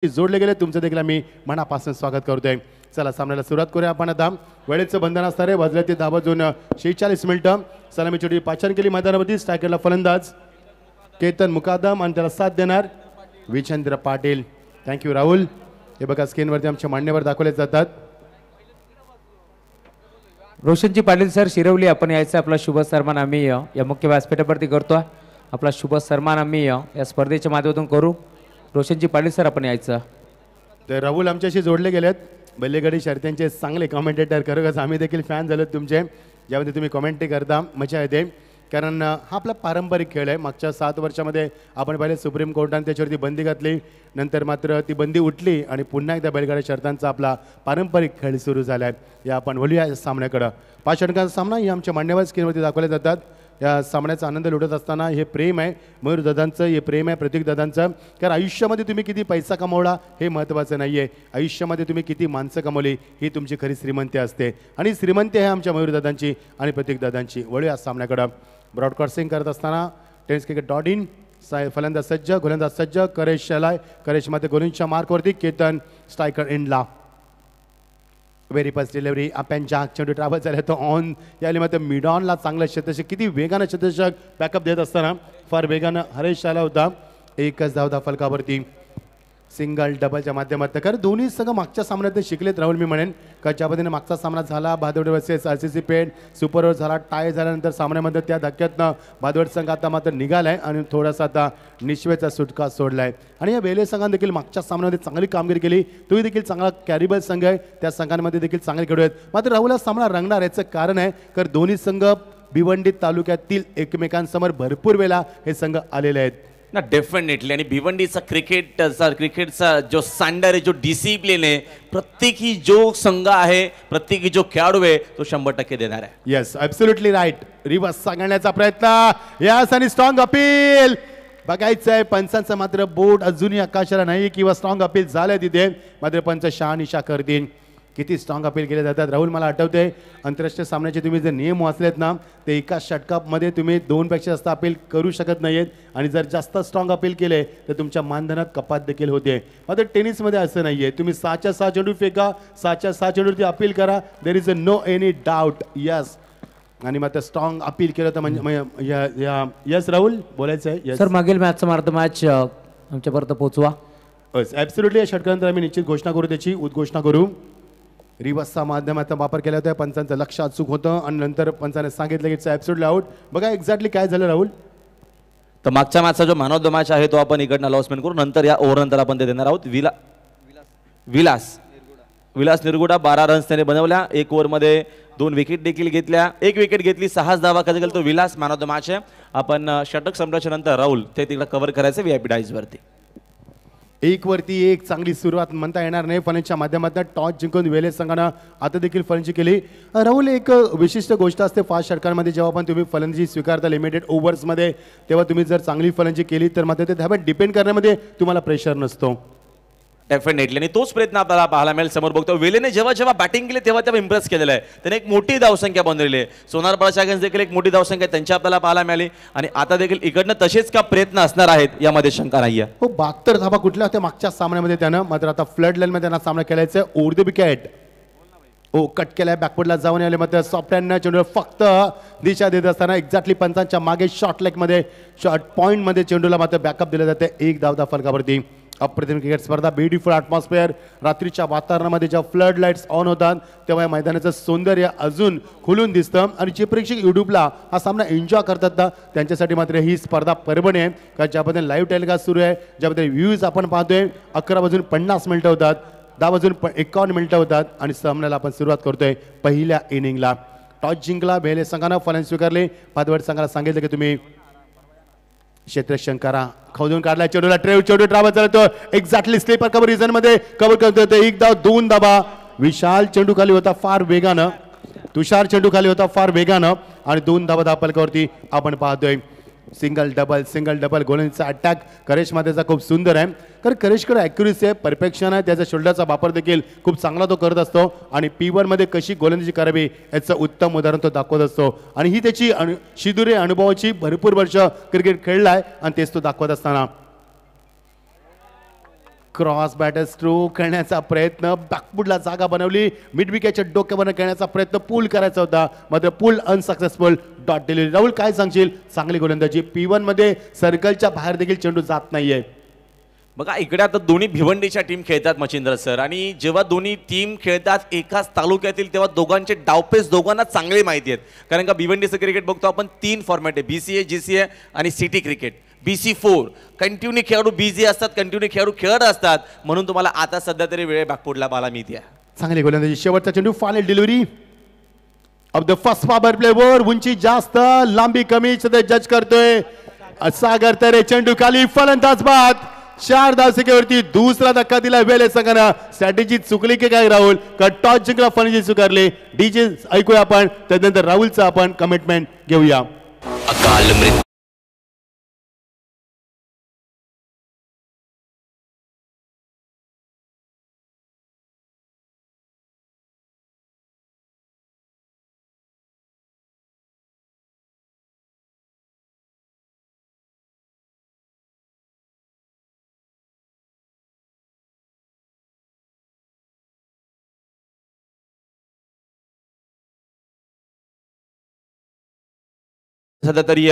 जोडले गेले तुमचं देखील आम्ही मनापासून स्वागत करतोय। चला सामन्याला सुरुवात करूया आपण आता। वेळेचं बंधन असणार आहे, वाजले ते 10 वाजून 46 मिनिटं। सलामीची जोडी पाचारण केली मैदानावरती। स्ट्रायकरला फलंदाज केतन मुकादम आणि त्याला साथ देणार विजेंद्र पाटील। थँक्यू राहुल। हे बघा स्क्रीनवरती आमचे मान्यवर दाखवले जातात। रोशनजी पाटील सर शिरवली आपण यायचं आपला शुभ सन्मान आम्ही या मुख्य व्यासपीठावरती करतो। आपला शुभ सन्मान आम्ही या स्पर्धेच्या माध्यमातून करू। रोशनजी पाटील सर आपण यायचं। तर राहुल आमच्याशी जोडले गेलेत, बैलगाडी शर्यतींचे चांगले कमेंटेटर। खरंच आम्ही देखील फॅन झालो तुमचे, ज्यामध्ये तुम्ही कमेंट्री करता, मजा येते। कारण हा आपला पारंपरिक खेळ आहे। मागच्या 7 वर्षामध्ये आपण पहिले सुप्रीम कोर्टाने त्याच्यावरती बंदी घातली, नंतर मात्र ती बंदी उठली आणि पुन्हा एकदा बैलगाडी शर्यतांचा आपला पारंपरिक खेळ सुरू झाला आहे। या आपण बोलूया या सामन्याकडे। 5 षटकांचा सामना हे आमच्या मान्यवर स्क्रीनवरती दाखवले जातात। या सामन्याचा आनंद लुटत असताना हे प्रेम आहे मयूर दादांचं, हे प्रेम आहे प्रतीक दादांचं। कारण आयुष्यामध्ये तुम्ही किती पैसा कमवला हे महत्त्वाचं नाही आहे, आयुष्यामध्ये तुम्ही किती माणसं कमवली ही तुमची खरी श्रीमंती असते। आणि श्रीमंती आहे आमच्या मयूर दादांची आणि प्रतीक दादांची। वळूया सामन्याकडे। ब्रॉडकास्टिंग करत असताना tenniscricket.in फलंदाज सज्ज, गोलंदाज सज्ज, करेश शलाय, करेशमध्ये गोलंदाजच्या मार्कवरती केतन स्ट्रायकर एंडला। व्हेरी फर्स्ट डिलिव्हरी आपण जॅक चेंडू ट्रॅव्हल झाले तो ऑन याला मात्र मिड ऑनला चांगला शतक, किती वेगानं शतक बॅकअप देत असताना फार वेगानं हरेश आला होता। एकच धाव फलकावरती सिंगल डबलच्या माध्यमातून। कारण दोन्ही संघ मागच्या सामन्यात शिकलेत राहुल, मी म्हणेन का ज्या पद्धतीने मागचा सामना झाला भादवड वर्सेस RCC पेठ सुपर ओव्हर झाला, टाय झाल्यानंतर सामन्यामध्ये त्या धक्क्यातनं भादवड संघ आता मात्र निघालाय आणि थोडासा आता निश्वेचा सुटका सोडलाय। आणि या वेले संघाने देखील मागच्या सामन्यामध्ये चांगली कामगिरी केली। तुम्ही देखील चांगला कॅरिबल संघ आहे, त्या संघांमध्ये देखील चांगले खेळू आहेत। मात्र राहुल हा सामना रंगणार याचं कारण आहे कारण दोन्ही संघ भिवंडी तालुक्यातील एकमेकांसमोर भरपूर वेळा हे संघ आलेले आहेत ना। डेफिनेटली आणि भिवंडीचा क्रिकेटचा जो स्टँडर्ड आहे, जो डिसिप्लिन आहे, प्रत्येकी जो संघ आहे, प्रत्येकी जो खेळाडू आहे तो 100% देणार आहे। Yes absolutely right. रिवर्स सांगण्याचा प्रयत्न यास आणि स्ट्रॉंग अपील बघायचं आहे। पंचांचं मात्र बोर्ड अजूनही आकाशाला नाही किंवा स्ट्रॉंग अपील झालंय तिथे, मात्र पंच शहानिशा करतील। किती स्ट्रॉंग अपील केले जातात राहुल, मला आठवते आंतरराष्ट्रीय सामन्याचे तुम्ही जे नियम वाचलेत ना, ते एका षटकामध्ये तुम्ही 2 पेक्षा जास्त अपील करू शकत नाहीत आणि जर जास्त स्ट्रॉंग अपील केले तर तुमच्या मानधनात कपात देखील होते। मात्र टेनिसमध्ये असं नाही आहे, तुम्ही 6च्या 6 चेंडू फेका, 6च्या 6 चेंडूवरती अपील करा, there is no any doubt. Yes आणि मात्र स्ट्रॉंग अपील केलं तर म्हणजे यस राहुल बोलायचं आहे सर। मागील मॅचचा मार्ग मॅच आमच्यापर्यंत पोहोचवा। ॲब्सोल्युटली या षटकानंतर आम्ही निश्चित घोषणा करू, त्याची उद्घोषणा करू। रिवर्सचा माध्यमाचा वापर केला होता, पंचांचं लक्ष अचूक होतं आणि नंतर पंचाने सांगितलं की इट्स ॲब्सोल्युटली आउट। बघा एक्झॅक्टली काय झालं राहुल। तर मागच्या मॅचचा जो मॅन ऑफ द मॅच आहे तो आपण इकडनं अनाउन्समेंट करू, नंतर या ओव्हर नंतर आपण ते देणार आहोत। विलास निरगुडा 12 रन्स त्याने बनवल्या, 1 ओव्हरमध्ये 2 विकेट देखील घेतल्या, 1 विकेट घेतली, 6 धावा कधी गेला तो Vilas man of the match आहे। आपण षटक संपल्याच्या नंतर राहुल ते तिकडे कव्हर करायचं VIP डाईज वरती। 1 वरती 1 चांगली सुरुवात म्हणता येणार नाही। फलंदाजीच्या माध्यमातून टॉस जिंकून वेले संघानं आता देखील फलंदाजी केली। राहुल एक विशिष्ट गोष्ट असते 5 षटकांमध्ये, जेव्हा पण तुम्ही फलंदाजी स्वीकारता लिमिटेड ओव्हर्समध्ये, तेव्हा तुम्ही जर चांगली फलंदाजी केली तर मात्र ते धाब्यात डिपेंड करण्यामध्ये तुम्हाला प्रेशर नसतो। डेफिनेटली आणि तोच प्रयत्न आपल्याला पाहायला मिळेल समोर बघतो। वेलेने जेव्हा जेव्हा बॅटिंग केली तेव्हा इम्प्रेस केलेलं आहे, त्याने एक मोठी धावसंख्या बनवलेली आहे। सोनार बळाच्या अगेन्स्ट देखील एक मोठी धावसंख्या त्यांची आपल्याला पाहायला मिळाली आणि आता देखील इकडनं तसेच का प्रयत्न असणार आहेत यामध्ये शंका नाहीये। हो 72 धाबा कुठल्या होत्या मागच्या सामन्यामध्ये त्यानं, मात्र आता फ्लड लाईनमध्ये त्यांना सामना खेळायचा आहे। ओव्हर द विकेट ओ कट केलाय, बॅकवर्डला जाऊन आले, मात्र सॉफ्ट हँडनं चेंडूला फक्त दिशा देत असताना एक्झॅक्टली पंचांच्या मागे शॉर्ट लेगमध्ये शॉर्ट पॉईंटमध्ये चेंडूला मात्र बॅकअप दिलं जाते। 1 धाव फलकावरती। अप्रतिम क्रिकेट स्पर्धा, ब्युटिफुल ॲटमॉस्फिअर, रात्रीच्या वातावरणामध्ये जेव्हा फ्लड लाईट्स ऑन होतात तेव्हा या मैदानाचं सौंदर्य अजून खुलून दिसतं आणि जे प्रेक्षक यूट्यूबला हा सामना एन्जॉय करतात ना त्यांच्यासाठी मात्र ही स्पर्धा परभणी आहे। कारण ज्याबद्दल लाईव्ह टेलिकास्ट सुरू आहे, ज्याबद्दल व्ह्यूज आपण पाहतोय, 11 वाजून 50 मिनिटं होतात, 10 वाजून 51 मिनिटं होतात आणि सामन्याला आपण सुरुवात करतोय पहिल्या इनिंगला। टॉस जिंकला वेले संघानं, फलंदाजी स्वीकारले, भादवड संघाला सांगितलं की तुम्ही क्षेत्ररक्षण करा। खोदून काढला चेंडूला, चेंडू ट्रॅव्हल चालतो, एक्झॅक्टली स्लीपर कव्हर रिझन मध्ये कव्हर करतो। 1 धाव 2 धाबा। विशाल चेंडू खाली होता फार वेगानं, तुषार चेंडू खाली होता फार वेगानं आणि 2 धाबा फलकावरती आपण पाहतोय। सिंगल डबल गोलंदाजीचा अटॅक करेश मातेचा खूप सुंदर आहे, कारण करेशकडे ॲक्युरेसी आहे, परफेक्शन आहे, त्याचा शोल्डरचा वापर देखील खूप चांगला तो करत असतो आणि P1 मध्ये कशी गोलंदाजी करावी याचं उत्तम उदाहरण तो दाखवत असतो आणि ही त्याची शिदुरे अनुभवाची भरपूर वर्ष क्रिकेट खेळलाय आणि तेच तो दाखवत असताना क्रॉस बॅटर स्ट्रोक करण्याचा प्रयत्न, बॅकफुटला जागा बनवली, मिड विकेटच्या डोक्यावर खेळण्याचा प्रयत्न, पूल करायचा होता मात्र pull unsuccessful. Dot delivery. Rahul काय सांगशील? चांगली गोलंदाजी. P1 मध्ये सर्कलच्या बाहेर देखील चेंडू जात नाहीये. बघा इकडे आता दोन्ही भिवंडीच्या टीम खेळतात मच्छिंद्र सर, आणि जेव्हा दोन्ही टीम खेळतात एकाच तालुक्यातील तेव्हा दोघांचे डावपेच दोघांना चांगले माहिती आहेत. कारण का भिवंडीचं क्रिकेट बघतो आपण 3 फॉर्मॅट आहे, BCA, GCA आणि सिटी क्रिकेट. BC4 कंटिन्यू खेळाडू बिझी असतात, कंटिन्यू खेळाडू खेळत असतात, म्हणून तुम्हाला आता सध्या तरी वेळ बॅकफुटला पाहायला मिळते. चांगली गोलंदाजी. शेवटचा चेंडू. Final delivery of the first power play वर. उंची जास्त, लांबी कमी जज करतोय सागर तरे. चेंडू खाली, फलंदाज बाद. 4 धावसंख्येवरती दुसरा धक्का दिला वेले संघानं. स्ट्रॅटेजी चुकली की काय राहुल? का टॉस जिंकला फलंदाजी स्वीकारली? डीजे ऐकूया आपण, त्यानंतर राहुलचं आपण कमिटमेंट घेऊया. सध्या तरी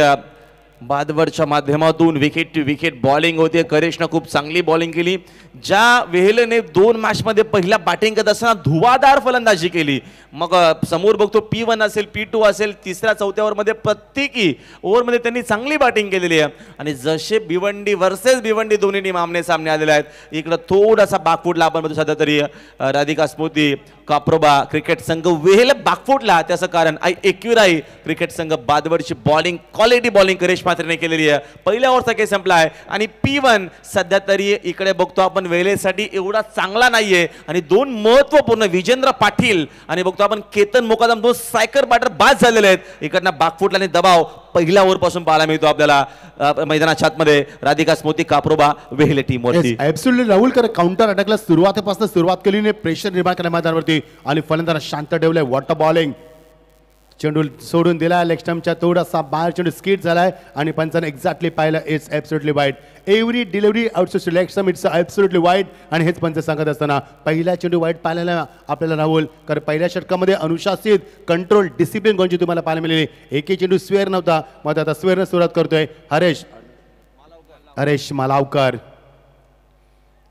बादवरच्या माध्यमातून विकेट टू विकेट बॉलिंग होते. करेशनं खूप चांगली बॉलिंग केली. ज्या वेहेलेने 2 मॅचमध्ये पहिल्या बॅटिंग करत असताना धुवाधार फलंदाजी केली. मग समोर बघतो P1 असेल, P2 असेल, तिसऱ्या चौथ्या ओव्हरमध्ये प्रत्येकी ओव्हरमध्ये त्यांनी चांगली बॅटिंग केलेली आहे. आणि जसे भिवंडी वर्सेस भिवंडी दोन्ही टीम आमने सामने आलेले आहेत. इकडं थोडासा बाकफुटला आपण बघतो सध्या तरी राधिका स्मृती काप्रोबा क्रिकेट संघ वेहेल बाकफुटला. त्याचं कारण एक्युराई क्रिकेट संघ बादवरची बॉलिंग क्वालिटी बॉलिंग करेश पात्रेने केलेली आहे. पहिल्या ओव्हरचा केस संपला आहे आणि P1 सध्या तरी इकडे बघतो आपण वेलेसाठी एवढा चांगला नाहीये. आणि 2 महत्वपूर्ण विजेंद्र पाटील आणि बघतो आपण केतन मोकादम 2 सायकर बॅटर बाद झालेले आहेत. इकडनं बाकफुटला आणि दबाव पहिल्या ओव्हर पासून पाहायला मिळतो आपल्याला मैदानाच्या आतमध्ये. राधिका स्मृती काप्रोबा वेहेले टीम वरती. ऍब्सोल्युटली राहुल, कर काउंटर अटॅकला सुरुवात केली, प्रेशर निर्माण केल्या मैदानावरती आणि फलंदाज शांत ठेवलंय. Water bowling. चेंडू सोडून दिला लेग स्टंपच्या थोडासा बाहेर, चेंडू स्किट झालाय आणि पंचाने एक्झॅक्टली पाहिलं. It's absolutely wide. Every delivery outside leg stump it's absolutely wide. आणि हेच पंच सांगत असताना पहिला चेंडू वाईड पाहायला आपल्याला राहुल, कारण पहिल्या षटकामध्ये अनुशासित कंट्रोल डिसिप्लिन कोणची तुम्हाला पाहायला मिळाली. एकही चेंडू स्वेअर नव्हता, मग आता स्वेअरनं सुरुवात करतोय हरेश मालावकर.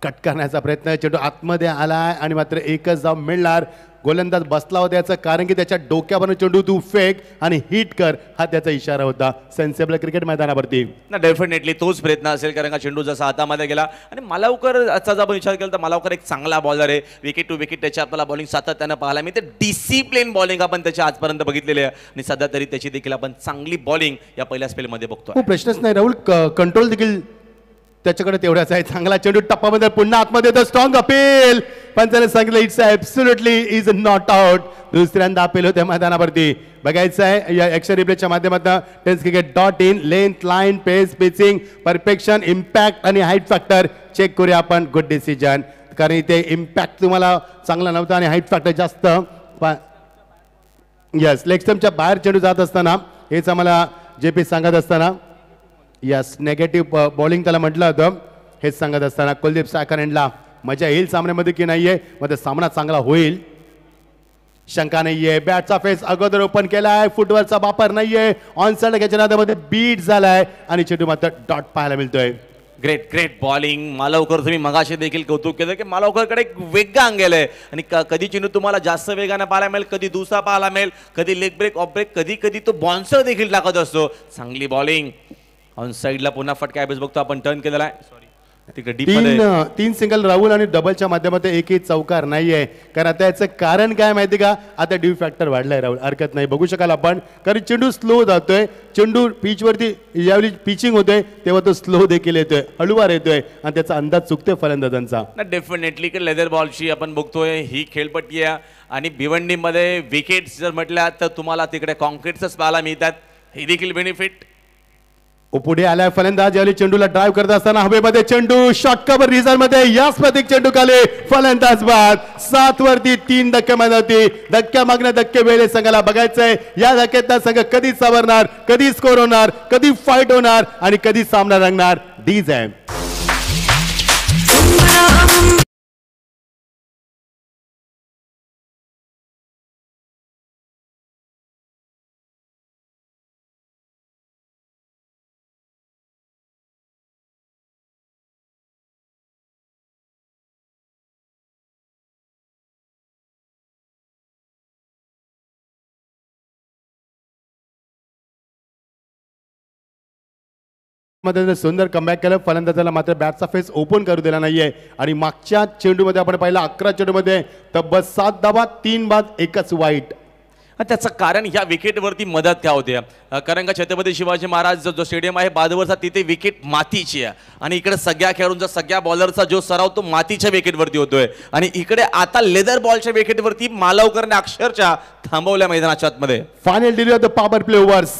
कट करण्याचा प्रयत्न, चेंडू आतमध्ये आलाय आणि मात्र एकच धाव मिळणार. गोलंदाज बसला होता याचं कारण की त्याच्या डोक्यावर चेंडू तू फेक आणि हिट कर, हा त्याचा इशारा होता सेन्सेबल क्रिकेट मैदानावरती. ना डेफिनेटली तोच प्रयत्न असेल, कारण का चेंडू जसा हातामध्ये गेला. आणि मालावकरचा जर आपण विचार केला तर मालावकर एक चांगला बॉलर आहे. विकेट टू विकेट त्याची आपल्याला बॉलिंग सातत्यानं पाहायला मिळते. डिसिप्लिन बॉलिंग आपण त्याच्या आजपर्यंत बघितलेली आहे आणि सध्या तरी त्याची देखील आपण चांगली बॉलिंग या पहिल्या स्पेलमध्ये बघतो. प्रश्नच नाही राहुल, कंट्रोल देखील त्याच्याकडे तेवढाच आहे. चांगला चेंडू टप्पामध्ये पुन्हा आतमध्ये येतो. Strong appeal. पंचाने सांगितलं it's absolutely is not out. दुसऱ्यांदा अपील होत्या मैदानावरती. बघायचं आहे या एक्शन रिप्लेच्या माध्यमातून. टेन्सक्रिकेट.in length, line, pace, pitching, perfection, impact आणि हाईट फॅक्टर चेक करूया आपण. गुड डिसिजन, कारण इथे इम्पॅक्ट तुम्हाला चांगला नव्हता आणि हाईट फॅक्टर जास्त. यस, लेग स्टंपच्या बाहेर चेंडू जात असताना हेच आम्हाला JP सांगत असताना, यस नेगेटिव्ह बॉलिंग त्याला म्हटलं होतं. हेच सांगत असताना कुलदीप सायकरला मजा येईल सामन्यामध्ये की नाहीये, मध्ये सामना चांगला होईल शंका नाहीये. बॅटचा फेस अगोदर ओपन केलाय, फुटवरचा वापर नाहीये. ऑन साइड घ्यायच्या नादामध्ये बीट झालाय आणि चेंडू मात्र डॉट पाहायला मिळतोय. Great great bowling Malavkar. तुम्ही मगाशी देखील कौतुक केलं की मालावकरकडे एक वेगळा अंगेल आहे आणि कधी चेंडू तुम्हाला जास्त वेगाने पाहायला मिळेल, कधी दुसरा पाहायला मिळेल, कधी लेग ब्रेक ऑफ ब्रेक, कधी कधी तो बॉन्सर देखील टाकत असतो. चांगली बॉलिंग. ऑन साइडला पुन्हा फटका ॲबेस बघतो आपण, टर्न केलेला आहे. तिकडे डीप मध्ये तीन सिंगल राहुल आणि डबलच्या माध्यमातून एकही चौकार नाहीये. कारण आता याचं कारण काय माहिती का, आता ड्यू फॅक्टर वाढलाय राहुल. हरकत नाही, बघू शकाल आपण, कारण चेंडू स्लो जातोय. चेंडू पिच वरती ज्यावेळी पिचिंग होतोय तेव्हा तो स्लो देखील येतोय, हळूवार येतोय आणि त्याचा अंदाज चुकतोय फलंदाजांचा. डेफिनेटली की लेदर बॉलची आपण बघतोय ही खेळपट्टी आहे आणि भिवंडीमध्ये विकेट्स जर म्हटल्या तर तुम्हाला तिकडे कॉन्क्रीटच पाहायला मिळतात. हे देखील बेनिफिट. पुढे आलाय फलंदाज, ज्यावेळी चेंडूला ड्राईव्ह करत असताना हवेमध्ये चेंडू शॉर्ट कव्हर रिझल्ट मध्ये याच प्रतीक चेंडू खाली, फलंदाज बाद. 7 वरती 3 धक्के मारती. धक्क्या मागण्या धक्के वेळे संघाला बघायचंय या धक्क्यात संघ कधी सावरणार, कधी स्कोर होणार, कधी फाईट होणार आणि कधी सामना रंगणार. डीज आहे. मध्ये सुंदर कमबॅक केलं. फलंदाजाला मात्र बॅटचा फेस ओपन करू दिला नाहीये आणि मागच्या चेंडूमध्ये आपण पाहिलं 11 चेंडूमध्ये तब्बल 7 धावा, 3 बाद, एकच वाईट. त्याचं कारण ह्या विकेटवरती मदत काय होते, कारण का छत्रपती शिवाजी महाराज जो स्टेडियम आहे बाजूवरचा तिथे विकेट मातीची आहे आणि इकडे सगळ्या खेळाडूंचा सगळ्या बॉलरचा जो सराव तो मातीच्या विकेटवरती होतोय आणि इकडे आता लेदर बॉलच्या विकेटवरती मालवकरने अक्षरशः थांबवल्या मैदानाच्या आतमध्ये. Final delivery of the power play overs.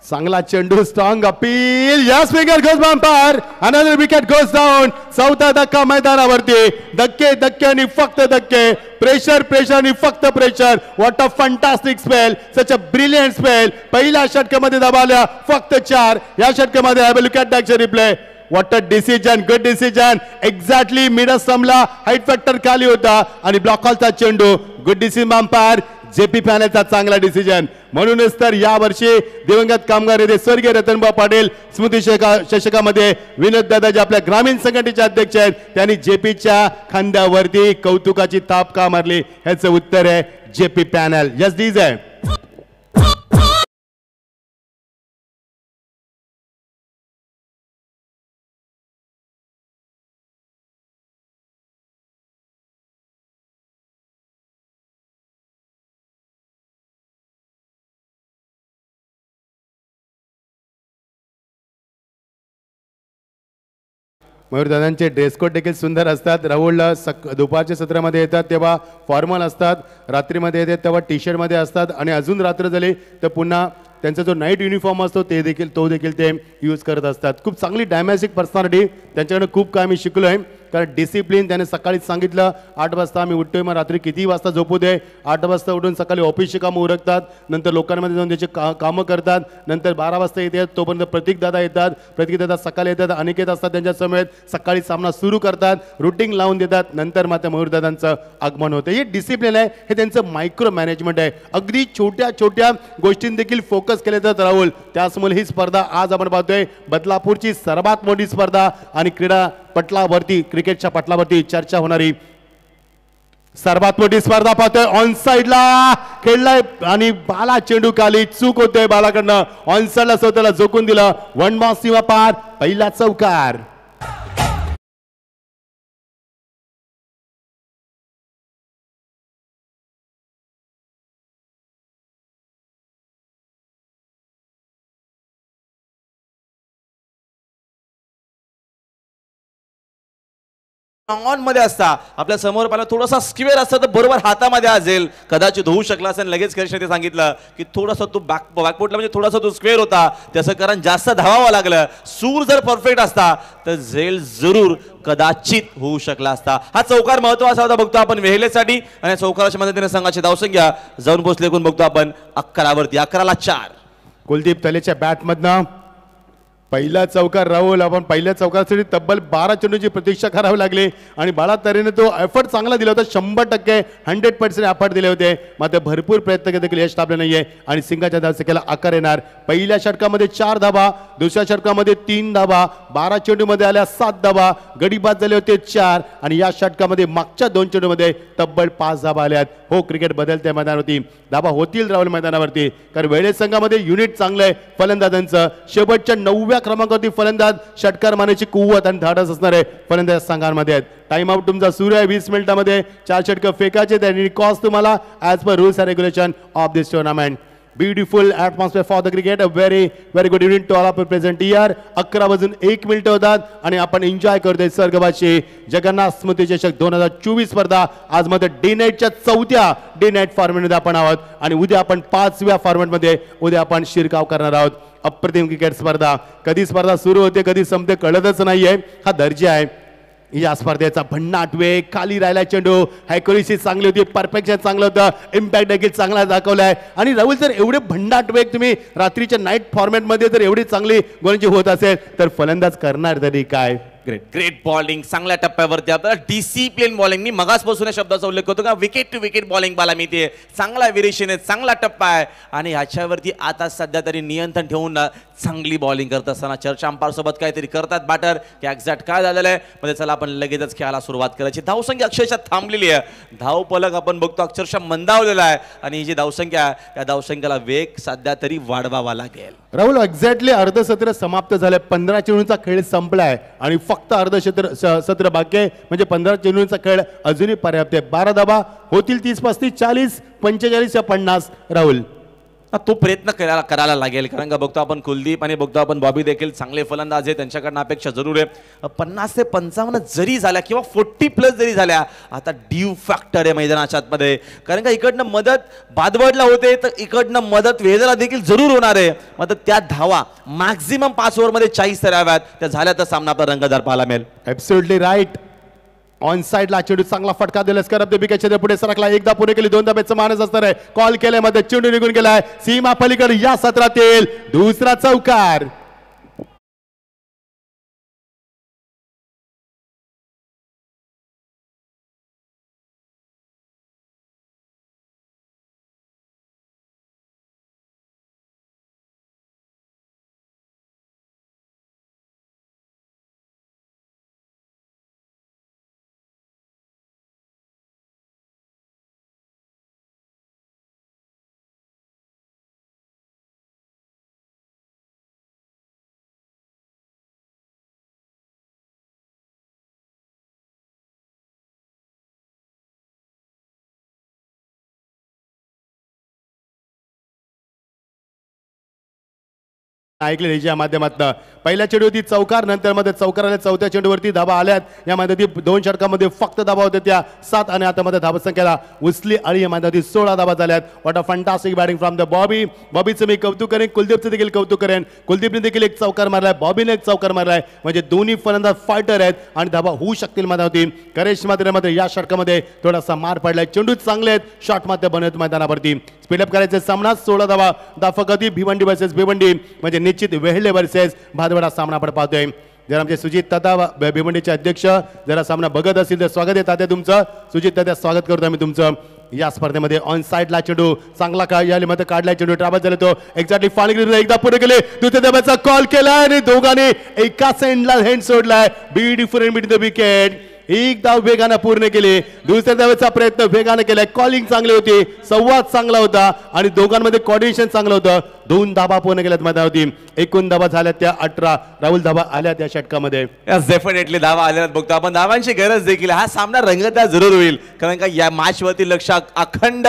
चांगला चेंडू, strong appeal, yes figure goes bumper, another wicket goes down. चौथा धक्का मैदानावरती. धक्के आणि फक्त धक्के, प्रेशर आणि फक्त pressure. What a fantastic spell, such a brilliant spell. पहिल्या षटकामध्ये दबावल्या फक्त 4, या षटकामध्ये have a look at the replay. What a decision, good decision. Exactly mid स्टंपला हाईट फॅक्टर खाली होता आणि ब्लॉक हॉलचा चेंडू. गुड डिसिजन अंपायर, जेपी पॅनलचा चांगला डिसिजन. म्हणूनच तर यावर्षी दिवंगत कामगार नेते स्वर्गीय रतनभाऊ पाटील स्मृती चषकामध्ये विनोद दादा जे आपल्या ग्रामीण संघटनेचे अध्यक्ष आहेत त्यांनी जेपीच्या खांद्यावरती कौतुकाची थाप का मारली, ह्याचं उत्तर आहे जेपी पॅनल. यस डीज आहे. मयूरदादांचे ड्रेस कोड देखील सुंदर असतात. राहुल दुपारच्या सत्रामध्ये येतात तेव्हा फॉर्मल असतात, रात्रीमध्ये येतात तेव्हा टी शर्टमध्ये असतात आणि अजून रात्र झाली तर पुन्हा त्यांचा जो नाईट युनिफॉर्म असतो तो देखील ते यूज करत असतात. खूप चांगली डायमॅसिक पर्सनॅलिटी, त्यांच्याकडे खूप काय मी शिकलो आहे. कारण डिसिप्लिन, त्याने सकाळीच सांगितलं 8 वाजता आम्ही उठतोय, मग रात्री किती वाजता झोपू दे. 8 वाजता उठून सकाळी ऑफिसची कामं उरकतात, नंतर लोकांमध्ये जाऊन त्याचे कामं करतात, नंतर 12 वाजता येतात, तोपर्यंत प्रतीक दादा येतात, प्रतीक दादा सकाळी येतात, अनिकेत असतात त्यांच्या समेत, सकाळी सामना सुरू करतात, रुटीन लावून देतात, नंतर मात्र मयूरदादांचं आगमन होतं. हे डिसिप्लिन आहे, हे त्यांचं मायक्रो मॅनेजमेंट आहे. अगदी छोट्या छोट्या गोष्टीं देखील फोकस केले जातात राहुल. त्याचमुळे ही स्पर्धा आज आपण पाहतोय बदलापूरची सर्वात मोठी स्पर्धा आणि क्रीडा पटलावरती, क्रिकेटच्या पटलावरती चर्चा होणारी सर्वात मोठी स्पर्धा पाहतोय. ऑन साइडला खेळलाय आणि बाला चेंडू खाली, चूक होते बालाकडनं. ऑन साइडला स्वतःला झोकून दिलं. 1 बॉल सीमा पार, पहिला चौकार. ऑन मध्ये असता आपल्या समोर पाहिलं थोडासा स्क्वेअर असता तर बरोबर हातामध्ये असेल, कदाचित होऊ शकला असेल. लगेच करिष्ण ते सांगितलं की थोडासा तो बॅकपोर्टला म्हणजे थोडासा तो स्क्वेअर होता, त्याचं कारण जास्त धावावं लागलं. सूर जर परफेक्ट असता तर झेल जरूर कदाचित होऊ शकला असता. हा चौकार महत्वाचा होता बघतो आपण वेहेलेसाठी आणि चौकाराच्या मदतीने संघाची धावसंख्या जाऊन पोहोचले कोण बघतो आपण 11 वरती. 11ला 4. कुलदीप तलेच्या बॅटमधनं पहिला चौकार राहुल. आपण पहिल्या चौकारासाठी तब्बल 12 चेंडूची प्रतीक्षा करावी लागली आणि बाळा तऱ्हेने तो एफर्ट चांगला दिला होता. 100% 100% एफर्ट दिले होते, मात्र भरपूर प्रयत्न केले देखील यश लाभले नाहीये आणि सिंगाच्या धावसंख्येला आकार येणार. पहिल्या षटकामध्ये 4 धावा, दुसऱ्या षटकामध्ये 3 धावा, 12 चेंडूमध्ये आल्या 7 धावा, गडी बाद झाले होते 4 आणि या षटकामध्ये मागच्या 2 चेंडूमध्ये तब्बल 5 धावा आल्यात. हो, क्रिकेट बदलत्या मैदानावरती धावा होतील राहुल मैदानावरती, कारण वेळे संघामध्ये युनिट चांगलं आहे फलंदाजांचं. शेवटच्या 9व्या क्रमांकावरती फलंदाज षटकार मारण्याची कुवत आणि धाडस असणार आहे फलंदाज संघांमध्ये आहेत. टाइम आउट तुमचा सुरू आहे. 20 मिनिटांमध्ये 4 षटक फेकायचे, त्यांनी कॉस्ट तुम्हाला as per rules and regulation of this tournament. Beautiful atmosphere for the cricket. A very good evening to all of present here. 11:01 होतात आणि आपण एन्जॉय करतोय स्वर्गवासी जगन्नाथ स्मृती चषक 2024 स्पर्धा. आज मध्ये डे नाईटच्या 4थ्या डे नाईट फॉर्मॅटमध्ये आपण आहोत आणि उद्या आपण 5व्या फॉर्मॅटमध्ये उद्या आपण शिरकाव करणार आहोत. अप्रतिम क्रिकेट स्पर्धा. कधी स्पर्धा सुरू होते कधी संपते कळतच नाहीये, हा दर्जा आहे या स्पर्धेचा. भन्नाट वेग, खाली राहिला चेंडू, हायकोलिसी चांगली होती, परफेक्शन चांगलं होतं, इम्पॅक्ट देखील चांगला दाखवलाय. आणि राहुल जर एवढे भन्नाट वेग तुम्ही रात्रीच्या नाईट फॉर्मॅटमध्ये जर एवढी चांगली गोलंदाजी होत असेल तर फलंदाज करणार तरी काय. ग्रेट ग्रेट बॉलिंग चांगल्या टप्प्यावरती आपल्याला डिसिप्लिन बॉलिंग. मी मगासपासून या शब्दाचा उल्लेख करतो का विकेट टू विकेट बॉलिंग पाहायला मिळते. चांगला व्हेरिएशन आहे, चांगला टप्पा आहे आणि ह्याच्यावरती आता सध्या तरी नियंत्रण ठेवून चांगली बॉलिंग करत असताना चर्चा अंपायर सोबत काहीतरी करतात बॅटर की एक्झॅक्ट काय झालेलं आहे. म्हणजे चला आपण लगेचच खेळायला सुरुवात करायची. धावसंख्या अक्षरशः थांबलेली आहे. धावफलक आपण बघतो अक्षरशः मंदावलेला आहे आणि ही जी धावसंख्या आहे या धावसंख्येला वेग सध्या तरी वाढवावा लागेल. राहुल एक्झॅक्टली अर्ध सत्र समाप्त झालंय. 15 चेंडूंचा खेळ संपलाय आणि फक्त अर्ध सत्र बाकी आहे. म्हणजे 15 चेंडूंचा खेळ अजूनही पर्याप्त आहे. 12 धावा होतील. 30-35 40 45 या 50 राहुल तो प्रयत्न करायला लागेल. कारण का बघतो आपण कुलदीप आणि बघतो आपण बॉबी देखील चांगले फलंदाज आहे. त्यांच्याकडनं अपेक्षा जरूर आहे. 50 ते 55 जरी झाल्या किंवा 40+ जरी झाल्या आता ड्यू फॅक्टर आहे मैदानाच्या आतमध्ये. कारण का इकडनं मदत बादवडला होते तर इकडनं मदत वेदला देखील जरूर होणार आहे. मात्र त्या धावा मॅक्झिमम 5 ओव्हरमध्ये 40 तरी हव्यात. त्या झाल्या तर सामना आपला रंगतदार पाहायला मिळेल. Absolutely right. ऑन साइडला चेंडू चांगला फटका दिलास करत बिकेच्या पुढे सरकला. एकदा पुढे केली 2 धाब्याचा मानस असणार आहे. कॉल केलाय मध्ये चेंडू निघून गेलाय सीमा पलीकडे. या सत्रातील दुसरा चौकार. ऐकले याच्या माध्यमातून पहिल्या चेंडूवरती चौकार, नंतर मध्ये चौकार आले. चौथ्या चेंडूवरती धाबा आल्यात. यामध्ये 2 षटकामध्ये फक्त धाबा होत्या त्या 7 आणि आता मध्ये धाबा संख्याला उचली आणि यामध्ये 16 धाबा झाल्यात. What a fantastic batting from the Bobby. बॉबीचं मी कौतुक करेन, कुलदीपचं देखील कौतुक करेन. कुलदीपने देखील एक चौकार मारलाय, बॉबीने एक चौकार मारलाय. म्हणजे दोन्ही फलंदाज फायटर आहेत आणि धाबा होऊ शकतील मैदानावरती. करेश मात्र या षटकामध्ये थोडासा मार पडलाय. चेंडू चांगले आहेत, शॉट मात्र बनवत मैदानावरती. स्पीडअप करायचे सामना. 16 धाबा दाफकती. भिवंडी वर्सेस भिवंडी म्हणजे निश्चित वेहले वर्सेस भादवडा सामना आपण पाहतोय. जर आमचे सुजित तात्या भिवंडीचे अध्यक्ष जरा सामना बघत असतील तर स्वागत आहे तात्या तुमचं. सुजित तात्या स्वागत करतो आम्ही तुमचं. या स्पर्धेमध्ये ऑन साइडला चेंडू चांगला मध्ये काढलाय. चेंडू ट्रॅव्हल झाला तो एक्झॅक्टली फाळी एकदा पुढे गेले. दुसऱ्या धाब्याचा कॉल केलाय आणि दोघांनी एका सेंडला हेंड सोडलाय. Beautiful in between the wicket. एक धाव वेगानं पूर्ण केली. दुसऱ्या धावेचा प्रयत्न वेगानं केलाय. कॉलिंग चांगली होती, संवाद चांगला होता आणि दोघांमध्ये कॉर्डिनेशन चांगलं होतं. 2 धाबा पूर्ण केल्यात मैदानावरती. एकूण धाबा झाल्या त्या 18. राहुल धाबा आल्या त्या षटकामध्ये. डेफिनेटली धावा आल्यात बघतो आपण. धावांची गरज देखील. हा सामना रंगतदार जरूर होईल. कारण का या मॅच वरती लक्ष अखंड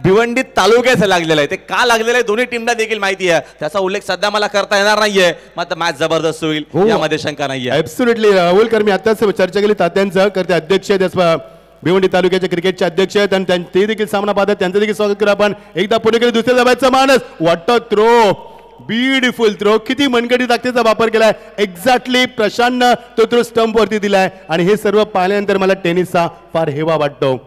भिवंडी तालुक्याचं लागलेलं आहे. ते का लागलेलं आहे दोन्ही टीमला देखील माहिती आहे. त्याचा उल्लेख सध्या मला करता येणार नाहीये. मात्र मॅच जबरदस्त होईल यामध्ये शंका नाहीये. ऍब्सोल्युटली राहुल कर मी आताच चर्चा केली तात्यांचं करते अध्यक्ष भिवंडी तालुक्याचे क्रिकेटचे अध्यक्ष आहेत आणि ते देखील सामना पाहतात. त्यांचं देखील स्वागत करू आपण. एकदा पुढे गेले दुसऱ्या धाब्याचा मानस. What a throw. Beautiful throw. किती मनगटी ताकदीचा वापर केलाय. एक्झॅक्टली प्रशांतनं तो थ्रो स्टंप वरती दिलाय आणि हे सर्व पाहिल्यानंतर मला टेनिसचा फार हेवा वाटतो.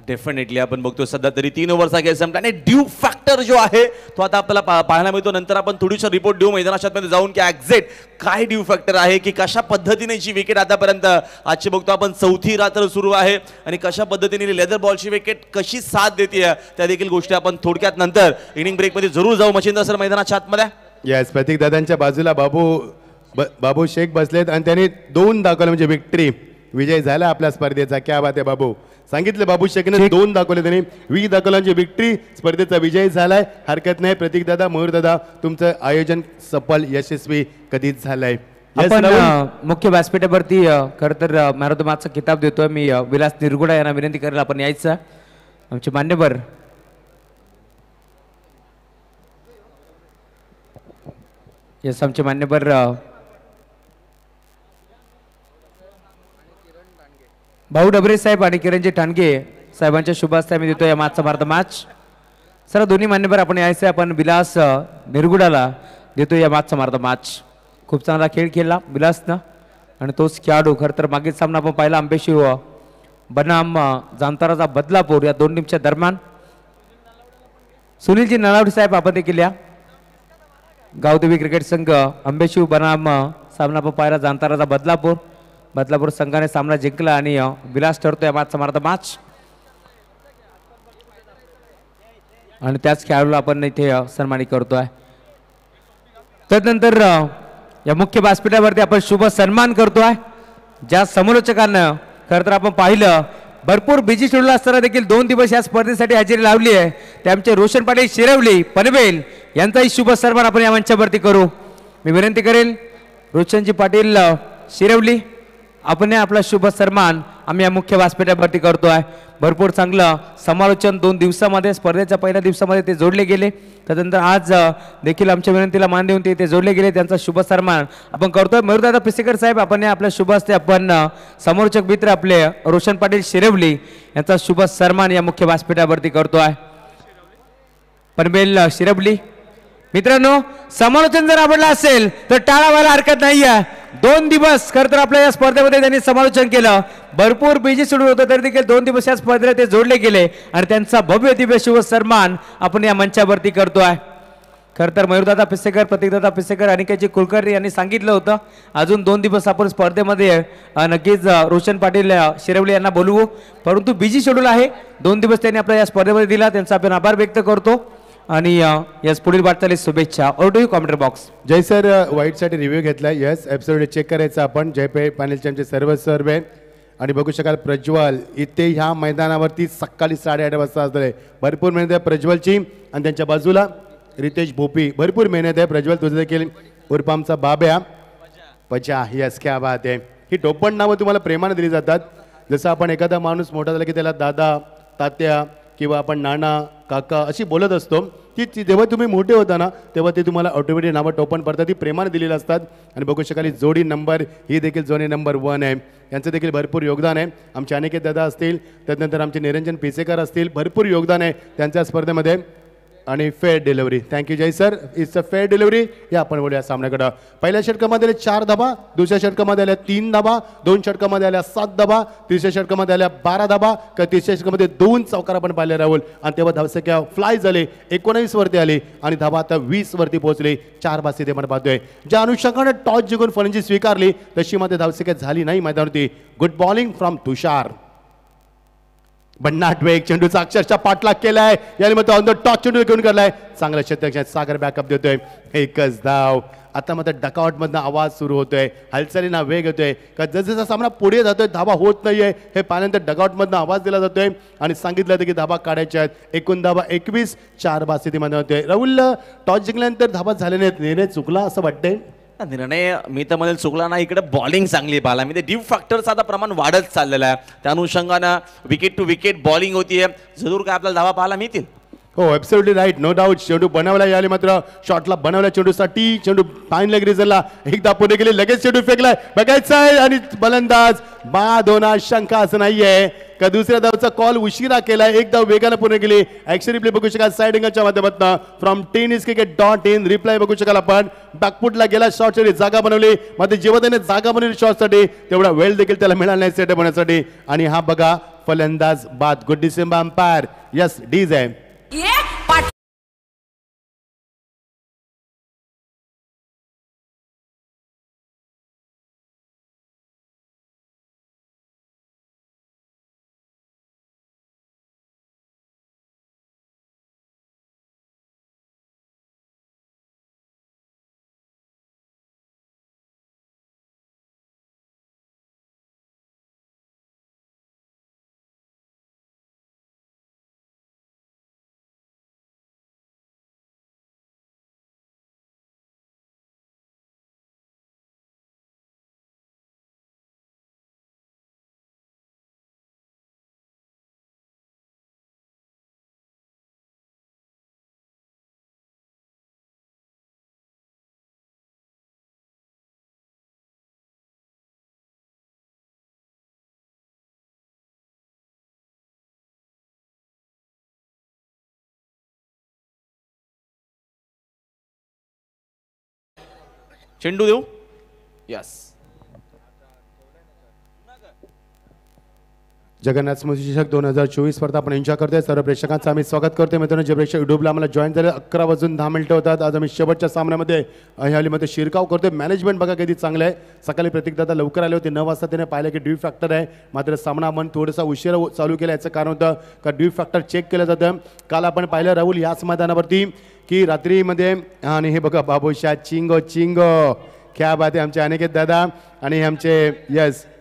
डेफिनेटली आपण बघतो सध्या तरी 3 ओव्हरचा खेळ संपला आणि ड्यू फॅक्टर जो आहे तो आता आपल्याला पाहायला मिळतो. नंतर आपण थोडीशी रिपोर्ट देऊ मैदानात जाऊन की एक्झॅक्ट काय ड्यू फॅक्टर आहे की कशा पद्धतीने जी विकेट आतापर्यंत आजची बघतो आपण 4थी रात्र सुरू आहे आणि कशा पद्धतीने लेदर बॉलची विकेट कशी साथ देते त्या देखील गोष्टी आपण थोडक्यात नंतर इनिंग ब्रेकमध्ये जरूर जाऊ. मच्छिंद्र सर मैदानाच्या आतमध्ये. येस प्रतीक दादांच्या बाजूला बाबू शेख बसलेत आणि त्यांनी 2 दाखवले म्हणजे विक्ट्री. विजय झाला आपल्या स्पर्धेचा. क्या बात आहे बाबू. सांगितलं बाबू शेखने 2 दाखवले. त्यांनी 20 दाखवल्यांची विक्ट्री. स्पर्धेचा विजय झालाय. हरकत नाही. प्रतीक दादा मयूर दादा तुमचं आयोजन सफल यशस्वी कधीच झालंय. आपण मुख्य व्यासपीठावरती खरं तर मॅन ऑफ द मॅचचा किताब देतोय. मी विलास निरगुडा यांना विनंती करेल आपण यायचं. आमचे मान्यवर येस आमचे मान्यवर भाऊ डबरे साहेब आणि किरणजी ठाणगे साहेबांच्या शुभ हस्ते आम्ही देतो या मॅचचा भारत मॅच. सर दोन्ही मान्यवर आपण यायचं. आपण विलास निरगुडाला देतो या मॅचचा भारत मॅच. खूप चांगला खेळ खेळला विलासनं आणि तोच खेळाडू. खरं तर मागील सामना आपण पाहिला आंबेशिव बनाम जामताराचा बदलापूर या 2 टीमच्या दरम्यान. सुनीलजी नलावडे साहेब आपण देखील या. गावदेवी क्रिकेट संघ आंबेशिव बनाम सामना आपण पाहिला जाणताराचा बदलापूर संघाने सामना जिंकला आणि विलास ठरतोय मॅचचा मारता मॅच आणि त्याच खेळाडूला आपण इथे सन्मानित करतोय. त्यानंतर या मुख्य व्यासपीठावरती आपण शुभ सन्मान करतोय ज्या समालोचकांना खरं तर आपण पाहिलं भरपूर बिजी शेड्यूल असताना देखील 2 दिवस या स्पर्धेसाठी हजेरी लावली आहे. ते आमचे रोशन पाटील शिरवली पनवेल यांचाही शुभ सन्मान आपण या मंचावरती करू. मी विनंती करेल रोशनजी पाटील शिरवली आपण आपला शुभ सन्मान आम्ही या मुख्य व्यासपीठावरती करतोय. भरपूर चांगलं समालोचन 2 दिवसामध्ये स्पर्धेच्या पहिल्या दिवसामध्ये ते जोडले गेले. त्यानंतर आज देखील आमच्या विनंतीला मान देऊन ते जोडले गेले. त्यांचा शुभ सन्मान आपण करतोय. मयूरदादा पिसेकर साहेब आपण आपल्या शुभ हस्ते आपण समालोचक मित्र आपले रोशन पाटील शिरवली यांचा शुभ सन्मान या मुख्य व्यासपीठावरती करतोय. पनवेल शिरवली मित्रांनो समालोचन जर आवडलं असेल तर टाळा व्हायला हरकत नाहीये. 2 दिवस खरं तर आपल्या या स्पर्धेमध्ये त्यांनी समालोचन केलं. भरपूर बिजी शेड्यूल होतं तरी देखील 2 दिवस या स्पर्धेला ते जोडले गेले आणि त्यांचा भव्य दिव्य शुभ सन्मान आपण या मंचावरती करतोय. खरं तर मयूरदादा पिसेकर प्रतीकदादा पिसेकर अनिकेतजी कुलकर्णी यांनी सांगितलं होतं अजून 2 दिवस आपण स्पर्धेमध्ये नक्कीच रोशन पाटील शिरवली यांना बोलवू परंतु बिजी शेड्यूल आहे. 2 दिवस त्यांनी आपल्या या स्पर्धेमध्ये दिला त्यांचा आपण आभार व्यक्त करतो आणि यस पुढील वाटचालीस शुभेच्छा. Over to you commentary box. Jay sir वाईटसाठी रिव्ह्यू घेतलाय. येस एपिसोड चेक करायचं आपण जय पे पॅनलचे आमचे सर्व आणि बघू शकाल प्रज्वल इथे ह्या मैदानावरती सकाळी 8:30 वाजता असले. भरपूर मेहनत आहे प्रज्वलची आणि त्यांच्या बाजूला रितेश भोपी भरपूर मेहनत आहे. प्रज्वल तुझं देखील उर्फ आमचा बाब्या पजा यस क्या बात आहे. ही टोपण नावं तुम्हाला प्रेमाने दिली जातात. जसं आपण एखादा माणूस मोठा झाला की त्याला दादा तात्या किंवा आपण नाना काका अशी बोलत असतो ती जेव्हा तुम्ही मोठे होता ना तेव्हा ते तुम्हाला ऑटोमॅटिक नावं टोपण पडतात. ती प्रेमाने दिलेली असतात. आणि बघू शकाल जोडी नंबर ही देखील जोडी नंबर 1 आहे. यांचं देखील भरपूर योगदान आहे. आमचे अनिकेत दादा असतील त्यानंतर आमचे निरंजन पिसेकर असतील भरपूर योगदान आहे त्यांच्या स्पर्धेमध्ये. आणि fair delivery thank you Jai sir it's a fair delivery. या आपण बोलूया सामन्याकडं. पहिल्या षटकामध्ये आले 4 धाबा दुसऱ्या षटकामध्ये आल्या 3 धाबा 2 षटकामध्ये आल्या 7 धाबा तिसऱ्या षटकामध्ये आल्या 12 धाबा का तिसऱ्या षटकामध्ये 2 चौकार आपण पाहिले राहुल आणि तेव्हा धावसंख्या फ्लाय झाले 19 वरती आली आणि धाबा आता 20 वरती पोहोचली. 4 बासी ते आपण पाहतोय. ज्या अनुषंगाने टॉस जिंकून फलंदाजी स्वीकारली तशी मध्ये धावसंख्या झाली नाही मैदानावरती. गुड बॉलिंग फ्रॉम तुषार बन्नाट वेग चेंडूचा अक्षरशः पाठलाग केलाय याने मग ऑन द टॉच चेंडू घेऊन करलाय. चांगला शतक सागर बॅकअप देतोय. एकच धाव. आता मात्र डकआउट मधनं आवाज सुरू होतोय हालचालींना वेग येतोय का जसं सामना पुढे जातोय धाबा होत नाहीये हे पाहिल्यानंतर डकआउट मधनं आवाज दिला जातोय आणि सांगितलं जातं की धाबा काढायच्या आहेत. एकूण धाबा 21 4 बास्थितीमध्ये होते. राहुल टॉस जिंकल्यानंतर धाबा झाले नाहीत निर्णय चुकला असं वाटतंय. निर्णय मी तर म्हणेल चुकला नाही. इकडे बॉलिंग चांगली पाहिला मी ते डीप फॅक्टरचं आता प्रमाण वाढत चाललेलं आहे. त्या अनुषंगानं विकेट टू विकेट बॉलिंग होतीये. जरूर काय आपल्याला धावा पाहायला मिळतील. हो ॲब्सोल्युटली राईट नो डाऊट. चेंडू बनवला याले मात्र शॉटला बनवला चेंडूसाठी चेंडू फाईन लेग रिझनला एकदा पुढे गेले लगेच चेंडू फेकलाय बघायचं आहे आणि बलंदाज बाद होणार शंका असं नाहीये का दुसऱ्या धावचा कॉल उशिरा केलाय. एक धाव वेगाने पुढे गेली. ऍक्शन रिप्ले बघू शकाल साइडिंगच्या माध्यमातून फ्रॉम tenniscricket.in रिप्लाय बघू शकाल आपण. बॅकफुटला गेला शॉटसाठी जागा बनवली मध्ये जेव्हा त्याने जागा बनवली शॉटसाठी तेवढा वेळ देखील त्याला मिळाला नाही सेटअप होण्यासाठी आणि हा बघा फलंदाज बाद. गुड डिसेंबर अंपायर यस डीज आहे. चेंडू देऊ यस जगन्नाथ स्मृतिचषक 2024 स्पर्धा आपण एन्जॉय करतोय. सर्व प्रेक्षकांचं आम्ही स्वागत करतोय. मित्रांनो, जे प्रेक्षक युट्यूबला आम्हाला जॉईन झाले 11 वाजून 10 मिनिटं होतात. आज आम्ही शेवटच्या सामन्यामध्ये ह्यालीमध्ये शिरकाव करतोय. मॅनेजमेंट बघा किती चांगलं आहे. सकाळी प्रतीकदादा लवकर आले होते, 9 वाजता त्याने पाहिलं की ड्यू फॅक्टर आहे. मात्र सामना आपण थोडासा उशिरा चालू केला. याचं कारण होतं का ड्यू फॅक्टर चेक केलं जातं. काल आपण पाहिलं राहुल याच मैदानावरती की रात्रीमध्ये आणि हे बघा बाबूशा चिंगो चिंगो क्या बात आहे. आमचे अनिकेत दादा आणि आमचे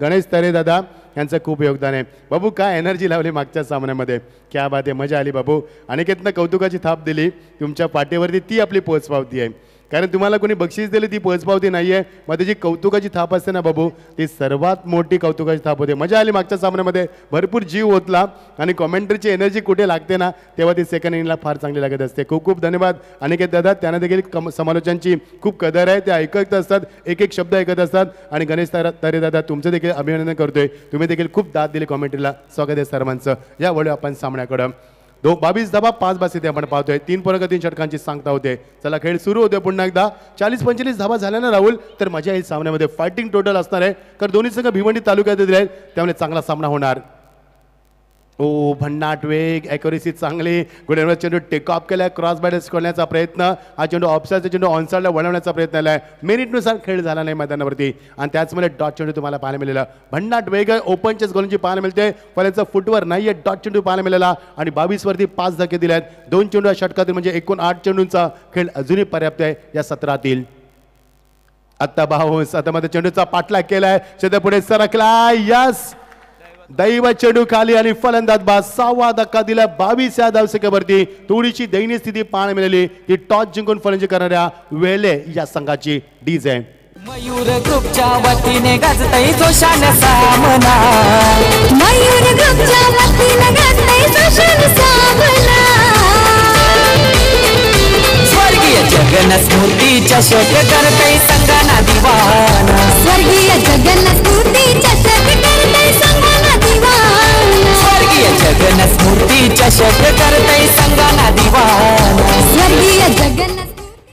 गणेश तरे दादा यांचं खूप योगदान आहे. बाबू काय एनर्जी लावली मागच्या सामन्यामध्ये, क्या बात आहे. मजा आली बाबू. अनिकेतनं कौतुकाची थाप दिली तुमच्या पाठीवरती, ती आपली पोचपावती आहे. कारण तुम्हाला कोणी बक्षीस दिली ती पोचपावती नाही आहे. मग त्याची कौतुकाची थाप असते ना बाबू, ती सर्वात मोठी कौतुकाची थाप होते. मजा आली मागच्या सामन्यामध्ये, भरपूर जीव ओतला आणि कॉमेंट्रीची एनर्जी कुठे लागते ना तेव्हा ती सेकंड इनिंगला फार चांगली लागत असते. खूप खूप धन्यवाद अनिकेत दादा. त्यांना देखील समालोचनांची खूप कदर आहे. ते ऐकत असतात, एक एक शब्द ऐकत असतात. आणि गणेश तरे दादा तुमचं देखील अभिनंदन करतोय. तुम्ही देखील खूप दाद दिली कॉमेंट्रीला. स्वागत आहे सर्वांचं. यावेळी आपण सामन्याकडं 22 धाबा 5 बास इथे आपण पाहतोय. 3 षटकांची सांगता होते. चला खेळ सुरू होते पुन्हा एकदा. 40-45 धाबा झाल्या ना राहुल, तर मजा येईल सामन्यामध्ये. फायटिंग टोटल असणार आहे, कारण दोन्ही संघ भिवंडी तालुक्यात दिले, त्यामुळे चांगला सामना होणार. ओ भन्नाट वेग, ॲक्युरेसी चांगली. गुडेवर चेंडू टेक ऑफ केलाय, क्रॉस बॅटर्स करण्याचा प्रयत्न. हा चेंडू ऑफसाईडचा चेंडू ऑनसाईडला वळवण्याचा प्रयत्न आलाय. मिनिटनुसार खेळ झाला नाही मैदानावरती आणि त्याचमुळे डॉट चेंडू तुम्हाला पाहायला मिळाला. भन्नाट वेग आहे, ओपन चेस गोलंदाजी पाहायला मिळते. फलंदाजाचा फुटवर नाहीये, डॉट चेंडू पाहायला मिळाला आणि 22 वरती 5 धक्के दिले आहेत. 2 चेंडू या षटकातील, म्हणजे एकूण 8 चेंडूंचा खेळ अजूनही पर्याप्त आहे या सत्रातील. आता बाहुस आता मध्ये चेंडूचा पाठलाग केलाय, चेंडू पुढे सरकलाय. यस, दैव चेंडू खाली आणि फलंदाज बाद. 6वा धक्का दिला 22 या धावसंख्येवरती. थोडीशी दयनीय स्थिती पाहायला मिळाली ती टॉस जिंकून फलंदाजी करणाऱ्या वेले या संघाची. डीजे मयूर ग्रुपच्या वतीने गाजतय जोशाने सामना. मयूर ग्रुपच्या वतीने गाजतय जोशाने सामना. स्वर्गीय जगन्नाथ स्मृतीच्या शोक करतय संगाना दिवाना. स्वर्गीय जगन्नाथ स्मृतीच्या शोक करतय संगाना दिवाना. स्वर्गीय जगन्नाथ स्मृतीच्या शोक करतय संगाना दिवाना. स्वर्गीय Jagannath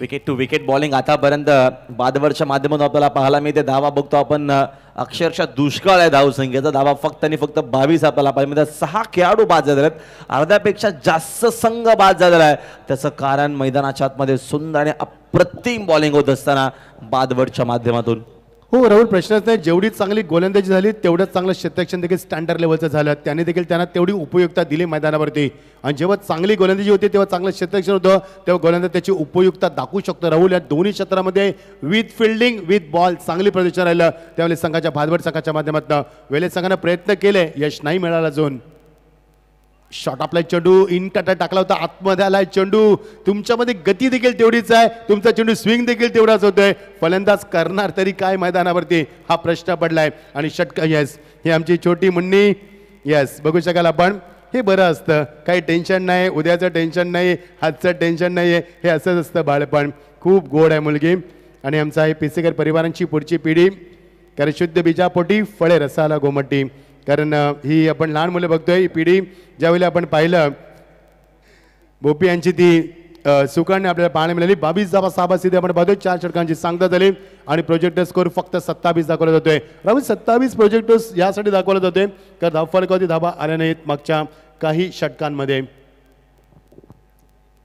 wicket to wicket bowling आतापर्यंत बादवरच्या माध्यमातून आपल्याला पाहायला मिळते. धावा बघतो आपण, अक्षरशः दुष्काळ आहे धावसंख्येचा. धावा फक्त आणि फक्त 22 आपल्याला पाहायला मिळतात. 6 खेळाडू बाद झालेले आहेत, अर्ध्यापेक्षा जास्त संघ बाद झालेला आहे. त्याचं कारण मैदानाच्या आतमध्ये सुंदर आणि अप्रतिम बॉलिंग होत असताना बादवरच्या माध्यमातून. हो राहुल, प्रश्नच नाही. जेवढी चांगली गोलंदाजी झाली तेवढंच चांगलं क्षेत्ररक्षण देखील स्टँडर्ड लेवलचं झालं. त्याने देखील त्यांना तेवढी उपयुक्तता दिली मैदानावरती. आणि जेव्हा चांगली गोलंदाजी होती तेव्हा चांगलं क्षेत्ररक्षण होतं, तेव्हा गोलंदाज त्याची उपयुक्तता दाखवू शकतो. राहुल, या दोन्ही क्षेत्रामध्ये विथ फिल्डिंग विथ बॉल चांगली प्रदर्शन राहिलं. त्यावेळी संघाच्या भादवड संघाच्या माध्यमातून वेले संघानं प्रयत्न केले, यश नाही मिळालं अजून. शॉट आपला चेंडू इन कटा टाकला होता, आतमध्ये आलाय चेंडू. तुमच्यामध्ये गती देखील तेवढीच आहे, तुमचा चेंडू स्विंग देखील तेवढाच होतोय. फलंदाज करणार तरी काय मैदानावरती, हा प्रश्न पडलाय. आणि षटक ही आमची छोटी मुन्नी. बघू शकाल आपण. हे बरं असतं, काही टेन्शन नाही, उद्याचं टेन्शन नाही, हातचं टेन्शन नाही आहे. हे असंच असतं बाळपण. खूप गोड आहे मुलगी. आणि आमचा हे पिसेकर परिवारांची पुढची पिढी, कारण शुद्ध बीजापोटी फळे रसाला गोमटी. कारण ही आपण लहान मुलं बघतोय, ही पिढी ज्यावेळी आपण पाहिलं बोपी यांची ती सुकन्या आपल्याला पाहायला मिळाली. 22 धावा 6 बास इथे आपण पाहतोय. 4 षटकांची सांगता झाली आणि प्रोजेक्टर स्कोर फक्त 27 दाखवला जातोय. राहुल, 27 प्रोजेक्टर्स यासाठी दाखवला जातोय कारण धावफलकावरती धावा आल्या नाहीत मागच्या काही षटकांमध्ये.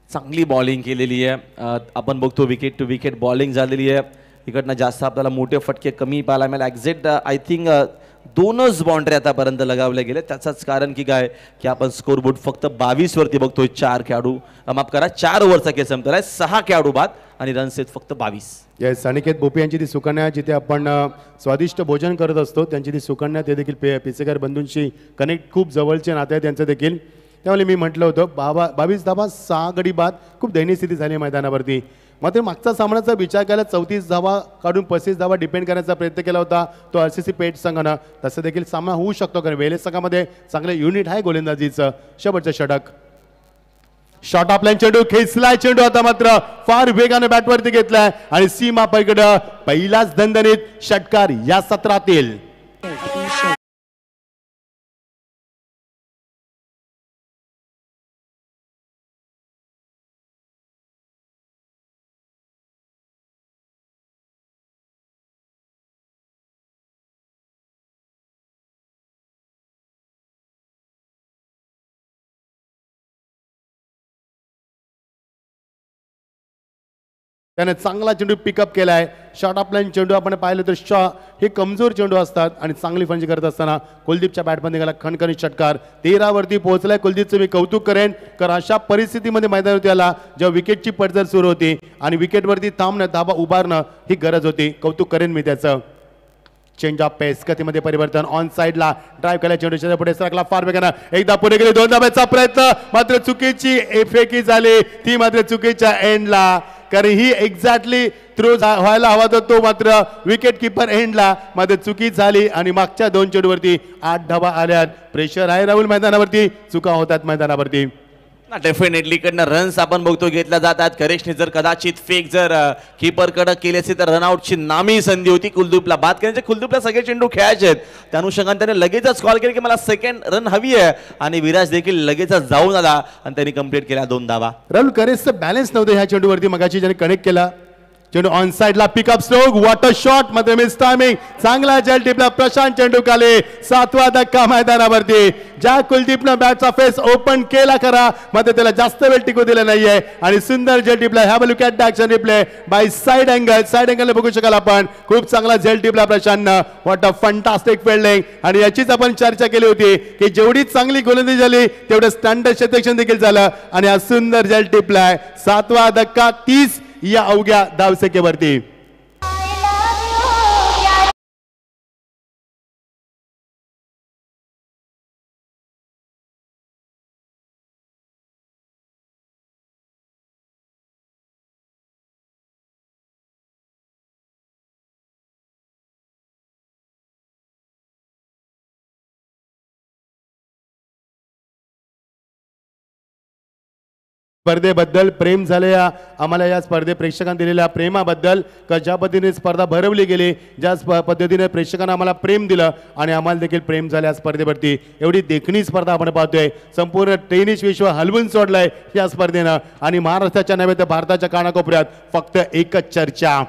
चांगली बॉलिंग केलेली आहे. आपण बघतो विकेट टू विकेट बॉलिंग झालेली आहे. इकडनं जास्त आपल्याला मोठे फटके कमी पाहायला मिळाले. एक्झॅक्ट आय थिंक 2च बाउंड्री आतापर्यंत लगावल्या गेले. त्याचंच कारण की काय की आपण स्कोरबोर्ड फक्त 22 वरती बघतोय. 4 खेळाडू, माफ करा, 4 ओव्हरचा केस संपला आहे. 6 खेळाडू बाद आणि रन्स आहेत फक्त 22. अनिकेत बोपी यांची ती सुकन्या, जिथे आपण स्वादिष्ट भोजन करत असतो, त्यांची ती सुकन्या, ते देखील पिसेकर बंधूंशी कनेक्ट खूप जवळचे नाते आहे त्यांचं देखील. त्यामुळे मी म्हटलं होतं 22 धावा 6 गडी बाद. खूप दयनीय स्थिती झाली मैदानावरती. मात्र मागचा सामन्याचा विचार केला, 34 धावा काढून 35 धावा डिपेंड करण्याचा प्रयत्न केला होता तो RCC पेठ संघानं. तसं देखील सामना होऊ शकतो, कारण वेले संघामध्ये चांगलं युनिट आहे गोलंदाजीचं. शेवटचं षटक, शॉट आपला चेंडू खेचलाय. चेंडू आता मात्र फार वेगाने बॅटवरती घेतलाय आणि सीमा पलीकडे पहिलाच दणदणीत षटकार या सत्रातील. त्याने चांगला चेंडू पिकअप केला आहे. शॉर्ट ऑफ लाईन चेंडू आपण पाहिलं तर हे कमजोर चेंडू असतात आणि चांगली फंजी करत असताना कुलदीपच्या बॅटमध्ये गेला खणखणीत षटकार. 13 वरती पोहोचलाय कुलदीपचं मी कौतुक करेन, कारण अशा परिस्थितीमध्ये मैदानावरती आला जेव्हा विकेटची पडझड सुरू होती आणि विकेटवरती थांबणं, धाबा उभारणं ही गरज होती. कौतुक करेन मी त्याचं. चेंज ऑफ पेस, गतीमध्ये परिवर्तन, ऑन साइडला ड्राईव्ह केला, चेंडू पुढे सरकला फार वेगानं, एकदा पुढे गेले, 2 धाब्याचा प्रयत्न मात्र चुकीची फेकी झाली, ती मात्र चुकीच्या एंडला. कारण ही एक्झॅक्टली थ्रो व्हायला हवा होता, तो मात्र विकेट किपर एंडला मात्र चुकी झाली आणि मागच्या 2 चेंडूवरती 8 धाबा आल्यात. प्रेशर आहे राहुल मैदानावरती, चुका होतात मैदानावरती. डेफिनेटली कडनं रन्स आपण बघतो घेतल्या जातात. करेक्शने जर कदाचित फेक जर कीपर कडे केली असती तर रनआउटची नामी संधी होती कुलदीपला बाद करण्याची. कुलदीपला सगळे चेंडू खेळायचे आहेत, त्या अनुषंगाने त्याने लगेचच कॉल केला की मला सेकंड रन हवी आहे आणि विराज देखील लगेचच जाऊन आला आणि त्यांनी कंप्लीट केला 2 धावा. राहुल करेसचं बॅलन्स नव्हतं ह्या चेंडूवरती, मगाची ज्याने कनेक्ट केला चेंडू ऑन साइडला पिकअप स्ट्रोक, वॉटर शॉट मध्ये मिस टायमिंग, चांगला जल टिपला प्रशांत चेंडूकाले. 7वा धक्का मैदानावरती. ज्या कुलदीपनं बॅटचा फेस ओपन केला करा मात्र त्याला जास्त वेळ टिकू दिला नाहीये आणि सुंदर जल टिपला. Have a look at the action replay by side angle बघू शकाल आपण. खूप चांगला जल टिपला प्रशांतनं. What a fantastic fielding. आणि याचीच आपण चर्चा केली होती की जेवढी चांगली गोलंदाजी झाली तेवढं स्टँडर्ड क्षेत्ररक्षण देखील झालं आणि हा सुंदर जल टिपलाय. 7वा धक्का 30 या अवघ्या धावसंख्येवरती. स्पर्धेबद्दल प्रेम झाले, आम्हाला या स्पर्धे प्रेक्षकांना दिलेल्या प्रेमाबद्दल, का ज्या पद्धतीने स्पर्धा भरवली गेली, ज्या पद्धतीने प्रेक्षकांना आम्हाला प्रेम दिलं आणि आम्हाला देखील प्रेम झालं या स्पर्धेवरती. एवढी देखणी स्पर्धा आपण पाहतोय. संपूर्ण टेनिस विश्व हलवून सोडलंय या स्पर्धेनं आणि महाराष्ट्राच्या नव्हे तर भारताच्या कानाकोपऱ्यात फक्त एकच चर्चा,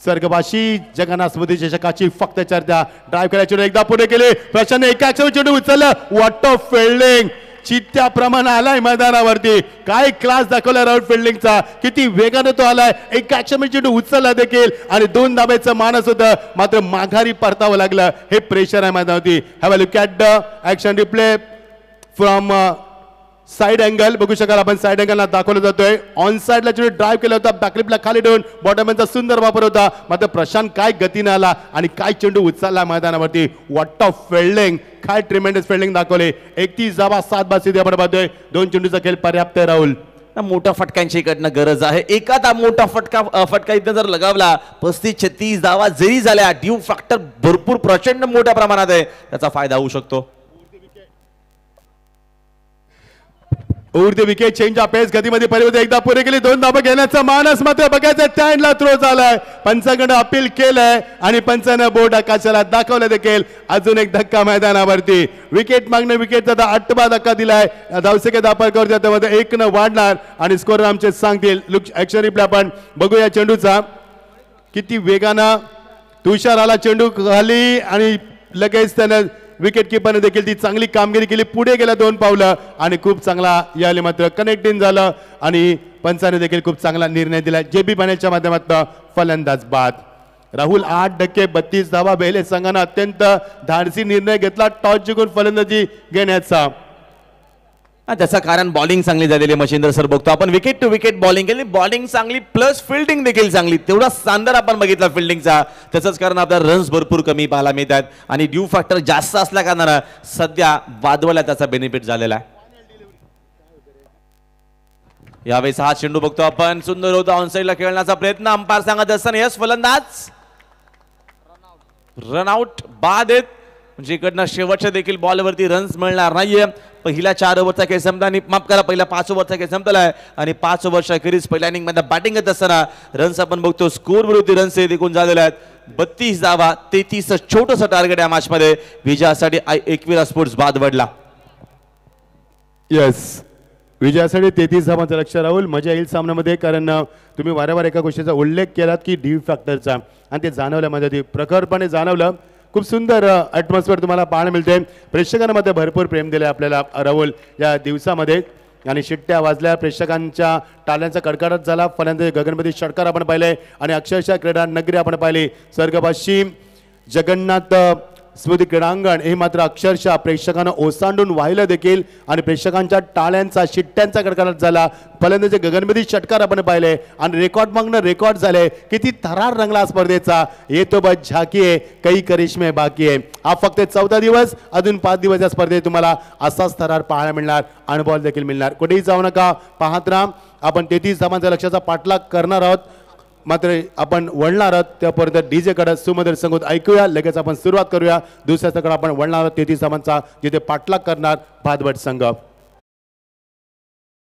स्वर्गवासी जगन्नाथ स्मृती चषकाची फक्त चर्चा. ड्राईव्ह करायची, एकदा पुढे केले प्रशांतने, एका चेंडू उचललं, व्हॉट अ फिल्डिंग. चित्त्या प्रमाण आलाय मैदानावरती. काय क्लास दाखवला राहुल फिल्डिंगचा, किती वेगाने तो आलाय. एक ॲक्शन चेंडू उचलला देखील आणि 2 धाब्याचं मानस होतं मात्र माघारी परतावं लागलं. हे प्रेशर आहे मैदानावरती. Have a look at the action replay from side angle बघू शकाल आपण. साइड अँगलला दाखवला जातोय. ऑन साइडला चेंडू ड्राईव्ह केला होता, बॅकलिपला खाली ठेवून बॉटमचा सुंदर वापर होता मात्र प्रशांत काय गतीने आला आणि काय चेंडू उचलला मैदानावरती. व्हॉट अ फिल्डिंग, काय ट्रिमेंडस फिल्डिंग दाखवले. 31 धावा 7 बाद आपण पाहतोय. 2 चेंडूचा खेळ पर्याप्त आहे राहुल. मोठ्या फटक्यांची इकडनं गरज आहे. एखादा मोठा फटका इथं जर लगावला 35-36 धावा जरी झाल्या, ड्यू फॅक्टर भरपूर प्रचंड मोठ्या प्रमाणात आहे, त्याचा फायदा होऊ शकतो. उडते विकेट, चेंज ऑफ पेस, गतीमध्ये परिवर्तन, एकदा पुढे गेली, 2 धाबा घेण्याचा मानस मात्र बघायचं स्टँडला थ्रो झालाय. पंचांकडे अपील केलंय आणि पंचानं बोर्ड आकाशाला दाखवलं देखील. अजून एक धक्का मैदानावरती. विकेट मागणं, विकेटचा 8वा धक्का दिलाय. धावसंख्या दापारकर त्यामध्ये 1 न वाढणार आणि स्कोर आमचे सांगतील. लुक ॲक्शन रिप्ले आपण बघूया चेंडूचा. किती वेगानं तुषार आला चेंडू खाली आणि लगेच त्यानं विकेट किपरने देखील ती चांगली कामगिरी केली. पुढे गेला 2 पावलं आणि खूप चांगला याले मात्र कनेक्टिंग झालं आणि पंचाने देखील खूप चांगला निर्णय दिला. जेबी पॅनेलच्या माध्यमातून फलंदाज बाद. राहुल 8 धक्के 32 धावा. बेले संघानं अत्यंत धाडसी निर्णय घेतला टॉस जिंकून फलंदाजी घेण्याचा. त्याचं कारण बॉलिंग चांगली झालेली मच्छिंद्र सर बघतो आपण. विकेट टू विकेट बॉलिंग केली, बॉलिंग चांगली प्लस फिल्डिंग देखील चांगली. तेवढा शानदार आपण बघितला फिल्डिंगचा. त्याचंच कारण आपल्याला रन्स भरपूर कमी पाहायला मिळतात आणि ड्यू फॅक्टर जास्त असल्या कारणानं सध्या वादवला त्याचा बेनिफिट झालेला आहे. यावेळेस हा चेंडू बघतो आपण, सुंदर होता, ऑनसाइडला खेळण्याचा प्रयत्न, अंपायर सांगत असताना यस फलंदाज रनआउट बाद आहेत. म्हणजे इकडनं शेवटच्या देखील बॉलवरती रन्स मिळणार नाहीये. पहिल्या 4 ओव्हरचा खेळ संपला आणि माफ करा पहिल्या 5 ओव्हरचा खेळ संपलाय आणि 5 ओव्हरच्या अखेरीस पहिल्या इनिंग मध्ये बॅटिंग करत असताना रन्स आपण बघतो स्कोर विरोधी रन्स एकूण झालेले आहेत 32 धावा. 33 छोटंसं टार्गेट या मॅच मध्ये. विजयासाठी एकविरा स्पोर्ट्स बाद वडला. येस, विजयासाठी 33 धावांचं लक्ष राहुल. मजा येईल सामन्यामध्ये, कारण तुम्ही वारंवार एका गोष्टीचा उल्लेख केलात की ड्यू फॅक्टरचा आणि ते जाणवलं मध्ये, ते प्रखरपणे जाणवलं. खूप सुंदर ॲटमॉस्फिअर तुम्हाला पाहायला मिळते. प्रेक्षकांमध्ये भरपूर प्रेम दिले आपल्याला राहुल या दिवसामध्ये. आणि शिट्ट्या वाजल्या, प्रेक्षकांच्या टाळ्यांचा कडकडाट झाला. फलंदाजी गगनपती षटकार आपण पाहिले आणि अक्षरशः क्रीडा नगरी आपण पाहिली. स्वर्गवासी जगन्नाथ स्मृती क्रीडांगण हे मात्र अक्षरशः प्रेक्षकांना ओसांडून वाहिलं देखील आणि प्रेक्षकांच्या टाळ्यांचा शिट्ट्यांचा कडकडाट झाला. फलंदाजी गगनपती षटकार आपण पाहिले आणि रेकॉर्ड मागणं रेकॉर्ड झाले. किती थरार रंगला स्पर्धेचा. येतो बस झाकी आहे, काही करिश्मे बाकी आहे. हा फक्त 14 दिवस, अजून 5 दिवस या स्पर्धेत तुम्हाला असाच थरार पाहायला मिळणार, अनुभव देखील मिळणार. कुठेही जाऊ नका, पाहत राहा. आपण 33 धावांचा लक्ष्याचा पाठलाग करणार आहोत, मात्र आपण वळणार आहोत त्यापर्यंत डीजे कडे सुमधुर संगीत ऐकूया. लगेच आपण सुरुवात करूया. दुसऱ्या कडे आपण वळणार आहोत 33 धावांचा, जिथे पाठलाग करणार भातभट संघ.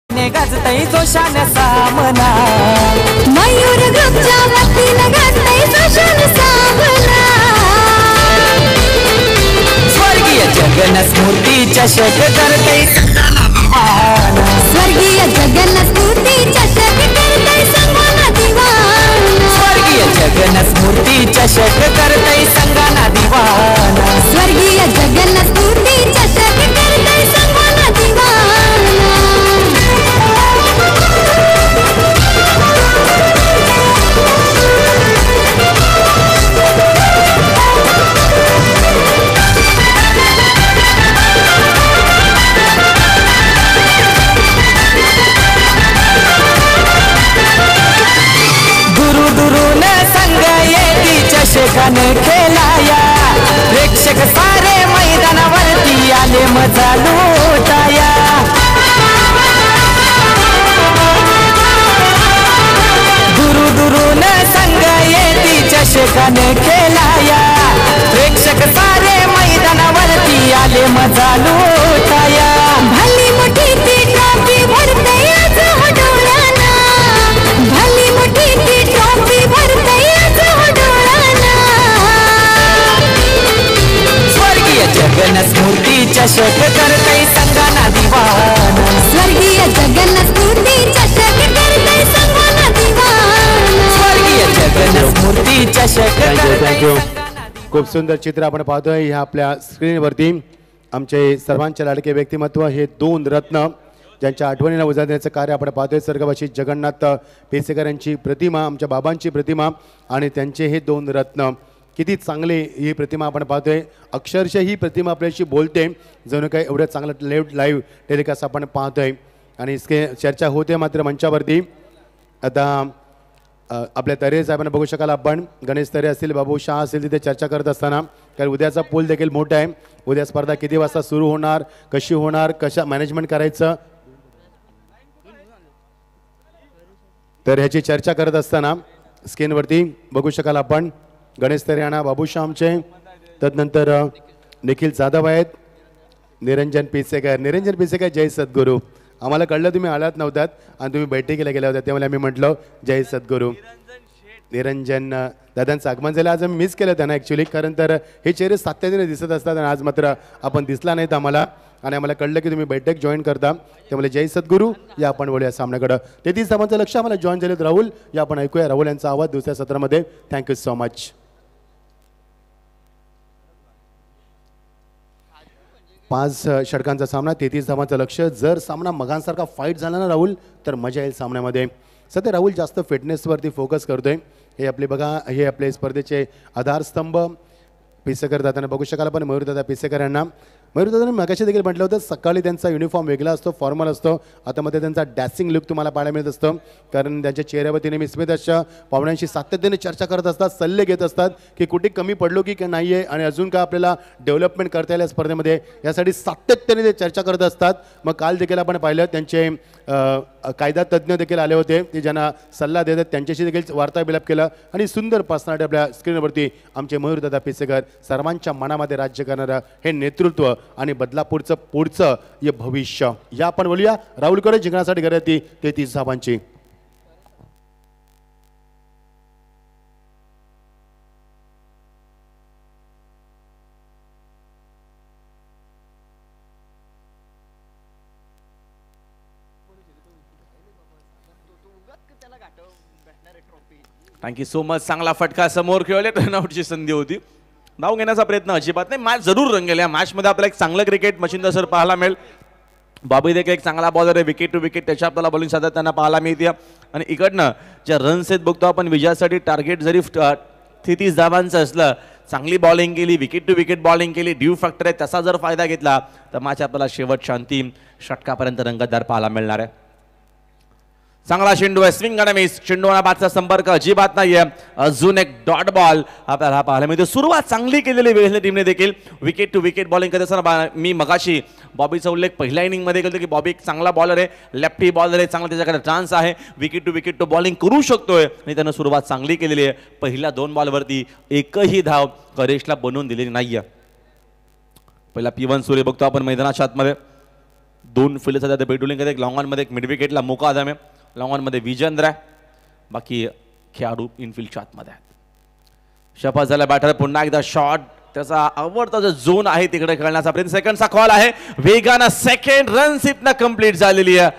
गाजतय जोशान सामना मयूर ग्रुपच्या वतीनं गाजतय जोशान सामना स्वर्गीय जगन्नाथ स्मृती चषक करतय स्वर्गीय जगन्नाथ स्मृती चषक करतय संगाना दिवाना स्वर्गीय जगन्नाथ स्मृती चषक करतय संगाना दिवाना स्वर्गीय जगन्नाथ स्मृती चषक करतय संगाना दिवाना चषकाने खेळाया प्रेक्षक सारे मैदानावरती आले मजा लुटाया दुरून संघ येती चषकाने खेळाया प्रेक्षक सारे मैदानावरती आले मजा लुटाया भली मोठी ती ट्रॉफी भरते आज डोळ्याना भली मोठी ती ट्रॉफी भरते आज जगन्नाथ स्मृती चषक करतय संगाना दिवाना स्वर्गीय जगन्नाथ स्मृती चषक करतय संगाना दिवाना स्वर्गीय जगन्नाथ स्मृती चषक थँक्यू. खूप सुंदर चित्र आपण पाहतोय ह्या आपल्या स्क्रीनवरती. आमचे सर्वांचे लाडके व्यक्तिमत्व हे 2 रत्न ज्यांच्या आठवणीला उजाळण्याचं कार्य आपण पाहतोय. स्वर्गवासी जगन्नाथ पेसेकर यांची प्रतिमा, आमच्या बाबांची प्रतिमा आणि त्यांचे हे 2 रत्न. किती चांगली ही प्रतिमा आपण पाहतोय. अक्षरशः ही प्रतिमा आपल्याशी बोलते, जणू काही एवढं चांगलं लाईव्ह टेलिकास्ट आपण पाहतोय. आणि इसके चर्चा होते मात्र मंचावरती. आता आपल्या तरे साहेबांना बघू शकाल आपण. गणेश तरे असतील, बाबू शाह असतील, तिथे चर्चा करत असताना, कारण उद्याचा पूल देखील मोठा आहे. उद्या स्पर्धा किती वाजता सुरू होणार, कशी होणार, कशा मॅनेजमेंट करायचं, तर ह्याची चर्चा करत असताना स्क्रीनवरती बघू शकाल आपण. गणेश तरियाणा, बाबू श्यामचे, तदनंतर निखिल जाधव आहेत, निरंजन पिसेकर जय सद्गुरू. आम्हाला कळलं तुम्ही आलात नव्हतात आणि तुम्ही बैठकीला गेल्या होत्या, त्यामुळे आम्ही म्हटलं जय सद्गुरू. निरंजन दादांचं आगमन झालं. आज आम्ही मिस केलं त्यांना ॲक्च्युली, कारण तर हे चेहरे सातत्याने दिसत असतात आणि आज मात्र आपण दिसला नाहीत आम्हाला आणि आम्हाला कळलं की तुम्ही बैठक जॉईन करता, त्यामुळे जय सद्गुरू. या आपण बोलूया सामन्याकडं. 33 धावांचं लक्ष आम्हाला जॉईन झालेत राहुल. या आपण ऐकूया राहुल यांचा आवाज दुसऱ्या सत्रामध्ये. Thank you so much. 5 षटकांचा सामना, 33 धावांचं लक्ष. जर सामना मगांसारखा फाईट झाला ना राहुल, तर मजा येईल सामन्यामध्ये. सध्या राहुल जास्त फिटनेसवरती फोकस करतोय. हे आपले बघा, हे आपले स्पर्धेचे आधारस्तंभ पिसेकर दादांना बघू शकाल आपण. मयूरदादा पिसेकर यांना, मयूरदादांनी मगाशी देखील म्हटलं होतं सकाळी त्यांचा युनिफॉर्म वेगळा असतो, फॉर्मल असतो. आता मध्ये त्यांचा डॅसिंग लुक तुम्हाला पाहायला मिळत असतं, कारण त्यांच्या चेहऱ्यावरती नेहमी स्मित अशा पाहुण्यांशी सातत्याने चर्चा करत असतात, सल्ले घेत असतात की कुठे कमी पडलो की नाही आहे आणि अजून काय आपल्याला डेव्हलपमेंट करता येईल या स्पर्धेमध्ये, यासाठी सातत्याने ते चर्चा करत असतात. मग काल देखील आपण पाहिलं त्यांचे कायदा तज्ज्ञ देखील आले होते, ते ज्यांना सल्ला देतात त्यांच्याशी देखील वार्तालाप केला आणि सुंदर पर्सनॅलिटी आपल्या स्क्रीनवरती आमचे मयूरदादा पिसेकर, सर्वांच्या मनामध्ये राज्य करणारं हे नेतृत्व आणि बदलापूरचं पुढचं हे भविष्य. या आपण बोलूया राहुलकडे जिंकण्यासाठी गरज ती 33 धावांची. Thank you so much. चांगला फटका समोर खेळले, रनआउटची संधी होती. धाव घेण्याचा प्रयत्न अजिबात नाही. मॅच जरूर रंगेल. या मॅचमध्ये आपल्याला एक चांगलं क्रिकेट मच्छिंद्र सर पाहायला मिळेल. बॉबी देखील एक चांगला बॉलर आहे, विकेट टू विकेट त्याच्या आपल्याला बॉलिंग सातत्यानं पाहायला मिळते. आणि इकडनं ज्या रन्स आहेत बघतो आपण विजयासाठी टार्गेट जरी 33 धावांचं असलं, चांगली बॉलिंग केली, विकेट टू विकेट बॉलिंग केली, ड्यू फॅक्टर आहे त्याचा जर फायदा घेतला तर मॅच आपल्याला शेवटच्या अंतिम षटकापर्यंत रंगतदार पाहायला मिळणार आहे. चांगला चेंडू आहे, स्विंग आणि मिस, चेंडू आणि बादचा संपर्क अजिबात नाहीये, अजून एक डॉट बॉल आपल्याला पाहायला मिळते. सुरुवात चांगली केलेली वेळेला टीमने देखील विकेट टू विकेट बॉलिंग करत असताना मी मगाशी बॉबीचा उल्लेख पहिल्या इनिंगमध्ये केला की बॉबी एक चांगला बॉलर आहे, लेफ्टी बॉलर आहे, चांगला त्याच्याकडे चान्स आहे, विकेट टू बॉलिंग करू शकतोय आणि त्यानं सुरुवात चांगली केलेली आहे. पहिल्या 2 बॉलवरती एकही धाव करेशला बनवून दिलेली नाहीये. पहिला P1 सूर्य बघतो आपण मैदानाच्या आतमध्ये, 2 फील्ड सध्या बेडुलिंग करते, एक लॉंग ऑन मध्ये एक मिड विकेटला मोका आदम आहे, लॉंग ऑन मध्ये विजेंद्र आहे, बाकी खेळाडू इनफिल्डच्या आतमध्ये आहेत. शपथ झाला बॅटर, पुन्हा एकदा शॉट, त्याचा आवडता जो झोन आहे तिकडे खेळण्याचा प्रयत्न, सेकंडचा कॉल आहे, वेगानं सेकंड रन इथनं कंप्लीट झालेली आहे.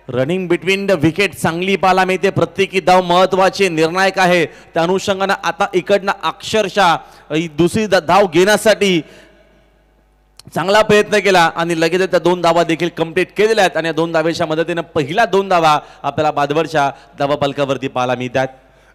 रनिंग बिटवीन द विकेट चांगली पाहायला मिळते, प्रत्येकी धाव महत्वाची निर्णायक आहे. त्या अनुषंगानं आता इकडनं अक्षरशः दुसरी धाव घेण्यासाठी चांगला प्रयत्न केला आणि लगेच त्या 2 धावा देखील कंप्लीट केलेल्या आहेत. आणि या 2 धावेच्या मदतीने पहिल्या 2 धावा आपल्याला बादवडच्या धावा फलकावरती पाहायला मिळतात.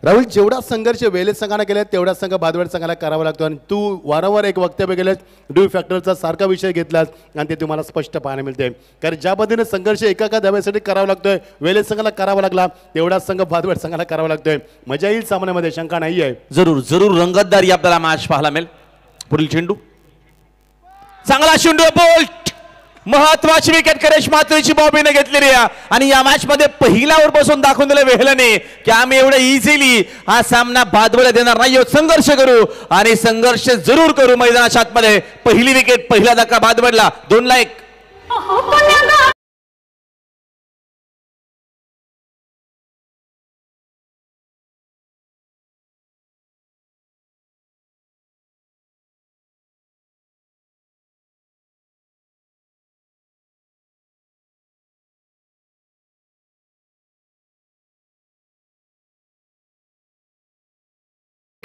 राहुल, जेवढा संघर्ष वेलेस संघाने केला तेवढा संघ बादवड संघाला करावा लागतो. आणि तू वारंवार एक वक्तव्य केलेस, ड्यू फॅक्टरचा सारखा विषय घेतलास आणि ते तुम्हाला स्पष्ट पाहायला मिळते. कारण ज्या पद्धतीने संघर्ष एका धाव्यासाठी करावा लागतोय, वेलेस संघाला करावा लागला तेवढा संघ बादवड संघाला करावा लागतोय. मजा येईल सामन्यामध्ये, शंका नाही आहे. जरूर जरूर रंगतदारी आपल्याला मॅच पाहायला मिळेल. पुढील चेंडू, चांगला चेंडू, बोल्ट, महत्वाची विकेट करेश मात्रेची बॉबीने घेतलेली आहे. आणि या मॅच मध्ये पहिल्या ओव्हर पासून दाखवून दिलं वेहलने की आम्ही एवढं इझिली हा सामना बादवड देणार नाही, संघर्ष करू आणि संघर्ष जरूर करू मैदानाच्या आतमध्ये. पहिली विकेट, पहिला धक्का बादवडला, 2-1.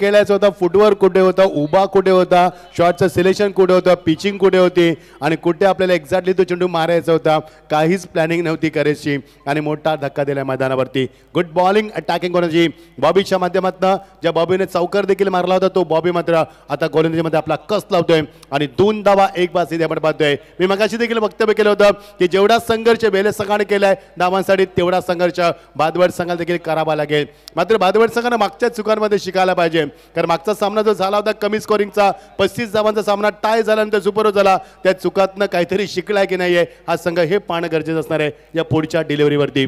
केल्याचं होता, फुटवर्क कुठे होता, उभा कुठे होता, शॉटचं सिलेक्शन कुठे होतं, पिचिंग कुठे होती आणि कुठे आपल्याला एक्झॅक्टली तो चेंडू मारायचा होता, काहीच प्लॅनिंग नव्हती करेशची आणि मोठा धक्का दिला मैदानावरती. गुड बॉलिंग, अटॅकिंग कोणाची बॉबीच्या माध्यमातून, ज्या बॉबीने चौकार देखील मारला होता तो बॉबी मात्र आता गोलंदाजीमध्ये आपला कस लावतोय आणि 2 धावा 1 बाद इथे आपण पाहतोय. मी मगाशी देखील वक्तव्य केलं होतं की जेवढा संघर्ष वेलेस संघाने केलाय धावांसाठी तेवढा संघर्ष बादवड संघाला देखील करावा लागेल. मात्र बादवड संघानं मागच्या चुकांमध्ये शिकायला पाहिजे. कारण मागचा सामना जो झाला होता कमी स्कोरिंगचा 35 धावांचा सामना टाय झाल्यानंतर सुपर झाला, त्या चुकातनं काहीतरी शिकलाय की नाहीये हा संघ हे पाहणं गरजेचं असणार आहे या पुढच्या डिलिव्हरीवरती.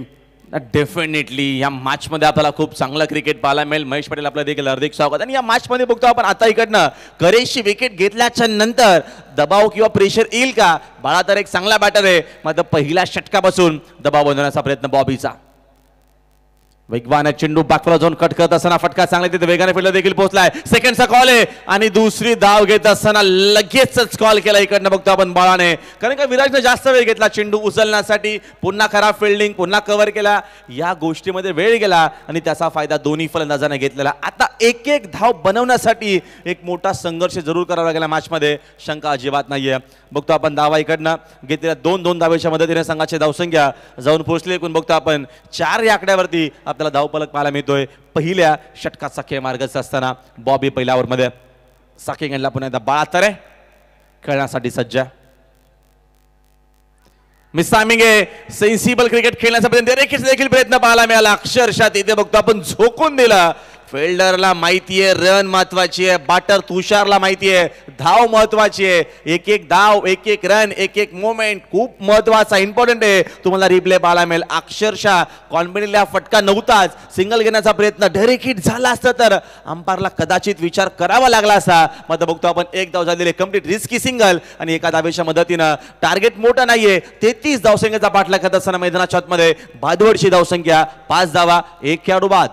डेफिनेटली या मॅच मध्ये आपल्याला खूप चांगलं क्रिकेट पाहायला मिळेल. महेश पटेल आपलं देखील हार्दिक स्वागत. आणि या मॅच मध्ये बघतो आपण आता इकडनं करेशची विकेट घेतल्याच्या नंतर दबाव किंवा प्रेशर येईल का? बाळा तर एक चांगला बॅटर आहे, मात्र पहिल्या षटकापासून दबाव बनवण्याचा प्रयत्न बॉबीचा. वेगवान चेंडू बॅकफॉल झोन कट करत असताना फटका चांगला तिथे वेगाने फिल्डर देखील पोहोचलाय. सेकंडचा कॉल आहे आणि दुसरी धाव घेत असताना लगेचच कॉल केला इकडनं बघतो आपण बाळाने. कारण का विराजने जास्त वेळ घेतला चेंडू उचलण्यासाठी, पुन्हा खराब फिल्डिंग, पुन्हा कव्हर केला, या गोष्टीमध्ये वेळ गेला आणि त्याचा फायदा दोन्ही फलंदाजांना घेतलेला. आता एक एक धाव बनवण्यासाठी एक मोठा संघर्ष जरूर करावा लागेल मॅचमध्ये, शंका अजिबात नाहीये. बघतो आपण धावा इकडनं घेतलेल्या 2-2 धावेच्या मदतीने संघाची धावसंख्या जाऊन पोहोचली. एकूण बघतो आपण 4 या आकड्यावरती आपल्याला धावफलक पाहायला मिळतोय. पहिल्या षटकाचा खेळ मार्गस्थ असताना बॉबी पहिल्या ओव्हरमध्ये साकिंग यांना पुन्हा एकदा 72 खेळण्यासाठी सज्ज. मिस टायमिंग आहे, सेन्सिबल क्रिकेट खेळण्याचा देखील प्रयत्न पाहायला मिळाला. अक्षरशः तिथे बघतो आपण झोकून दिला. फिल्डरला माहितीये रन महत्वाची आहे, बॅटर तुषारला माहितीये धाव महत्वाची आहे. एक एक धाव, एक एक रन, एक एक मोमेंट खूप महत्वाचा, इम्पॉर्टंट आहे. तुम्हाला रिप्ले पाहायला मिळेल. अक्षरशः कॉन्फिडंटला फटका नव्हताच, सिंगल घेण्याचा प्रयत्न डायरेक्ट हिट झाला असता तर अंपायरला कदाचित विचार करावा लागला असता. मात्र बघतो आपण एक धाव झालेले कंप्लीट रिस्की सिंगल आणि एका धावेच्या मदतीनं टार्गेट मोठं नाहीये, 33 धावसंख्येचा पाठलाग करत असताना मैदानाच्या आतमध्ये बादवडची धावसंख्या 5 धावा 1 खेळाडू बाद.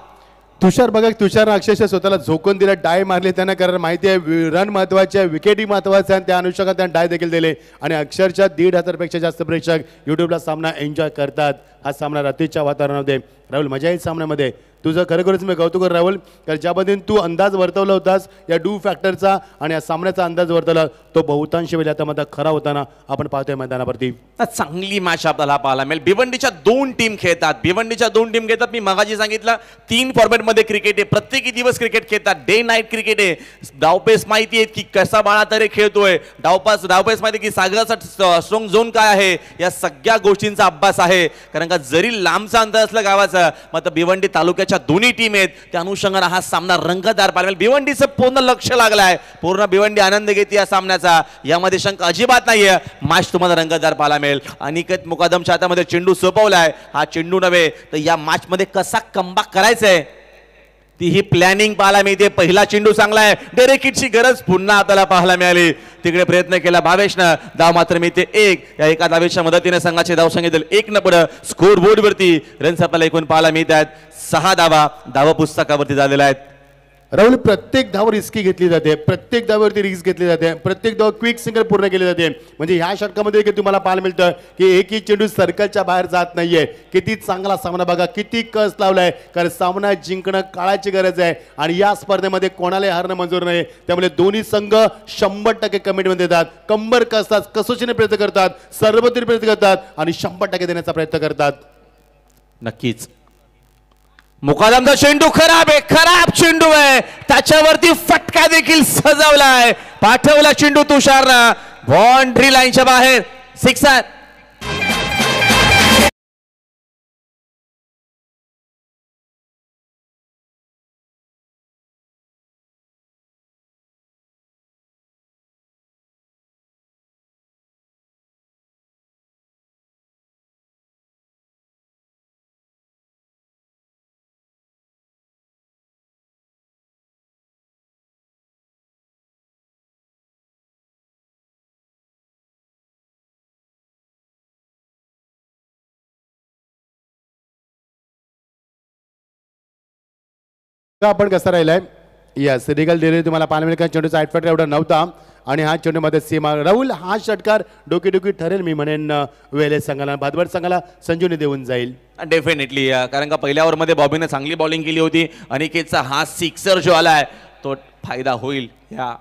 तुषार बघा, तुषारनं अक्षरशः स्वतःला झोकून दिला, डाय मारले त्यांना, कारण माहिती आहे रन महत्वाचे आहे, विकेटी महत्वाचे आहे, त्या अनुषंगाने त्यांना डाय देखील दिले आणि अक्षरशः 1,500 पेक्षा जास्त प्रेक्षक युट्यूबला सामना एन्जॉय करतात. हा सामना रात्रीच्या वातावरणामध्ये. राहुल, मजा येईल सामन्यामध्ये. तुझं खरोखरच मी कौतुक करतो राहुल, कारण ज्या पद्धतीने तू अंदाज वर्तवला होतास या डू फॅक्टरचा आणि या सामन्याचा अंदाज वर्तवला, तो बहुतांश वेळी आता मध्ये खरा होताना आपण पाहतोय मैदानावरती. चांगली मॅच आपल्याला पाहायला मिळेल. भिवंडीच्या 2 टीम खेळतात. भिवंडीच्या 2 टीम खेळतात. मी मगाशी सांगितलं 3 फॉर्मॅटमध्ये क्रिकेट आहे. प्रत्येकी दिवस क्रिकेट खेळतात. डे नाईट क्रिकेट आहे. डावपेस माहिती आहे की कसा बाळा तरी खेळतोय. डावपेस माहिती की सागराचा स्ट्रॉंग झोन काय आहे. या सगळ्या गोष्टींचा अभ्यास आहे. कारण का जरी लांबचा अंतर असलं गावाचं, मात्र भिवंडी तालुक्याच्या दोन्ही टीम आहेत, त्या अनुषंगाने हा सामना रंगतदार पाहायला मिळेल. भिवंडीचं पूर्ण लक्ष लागलाय. पूर्ण भिवंडी आनंद घेते या सामन्याचा. यामध्ये शंका अजिबात नाहीये. मॅच तुम्हाला रंगतदार पाहायला मिळेल. अनिकेत मुकादमच्या हातामध्ये चेंडू सोपवलाय. हा चेंडू नव्हे तर या मॅच मध्ये कसा कमबॅक करायचंय ती ही प्लॅनिंग पाहायला मिळते. पहिला चेंडू चांगला आहे. डायरेक्ट हिटची गरज पुन्हा आपल्याला पाहायला मिळाली. तिकडे प्रयत्न केला भावेशनं. धाव मात्र मिळते 1. या एका धावेच्या मदतीने संघाचे धाव सांगितलं 1 न पुढे. स्कोर बोर्ड वरती रन्स आपल्याला एकूण पाहायला मिळत आहेत. 6 धावा पुस्तकावरती झालेल्या आहेत. राहुल, प्रत्येक धाव रिस्की घेतली जाते. प्रत्येक धावावरती रिस्क घेतली जाते. प्रत्येक धाव क्विक सिंगल पूर्ण केली जाते. म्हणजे ह्या षटकामध्ये देखील तुम्हाला पाहायला मिळतं की एकही चेंडू सर्कलच्या बाहेर जात नाहीये. किती चांगला सामना बघा, किती कस लावलाय. कारण सामना जिंकणं काळाची गरज आहे आणि या स्पर्धेमध्ये कोणालाही हारणं मंजूर नाही. त्यामुळे दोन्ही संघ 100% कमिटमेंट देतात. कंबर कसतात, कसोशीने प्रयत्न करतात, सर्वतोपरी प्रयत्न करतात आणि 100% देण्याचा प्रयत्न करतात. नक्कीच मुकादमचा चेंडू खराब आहे. खराब चेंडू आहे. त्याच्यावरती फटका देखील सजवलाय. पाठवला चेंडू तुषारनं बाउंड्री लाईनच्या बाहेर. 6. आपण कसा राहिलाय. यस, रिगल दिले तुम्हाला पाहायला मिळेल. चेंडूचा आयटफॅक्टर एवढा नव्हता आणि हा चेंडू मध्ये सीमा. राहुल, हा षटकार डोकी ठरेल मी म्हणेन वेले संघाला. भादवड संघाला संजीवनी देऊन जाईल डेफिनेटली. कारण का पहिल्या ओव्हरमध्ये बॉबीने चांगली बॉलिंग केली होती. अनिकेतचा हा सिक्सर जो आलाय तो फायदा होईल. या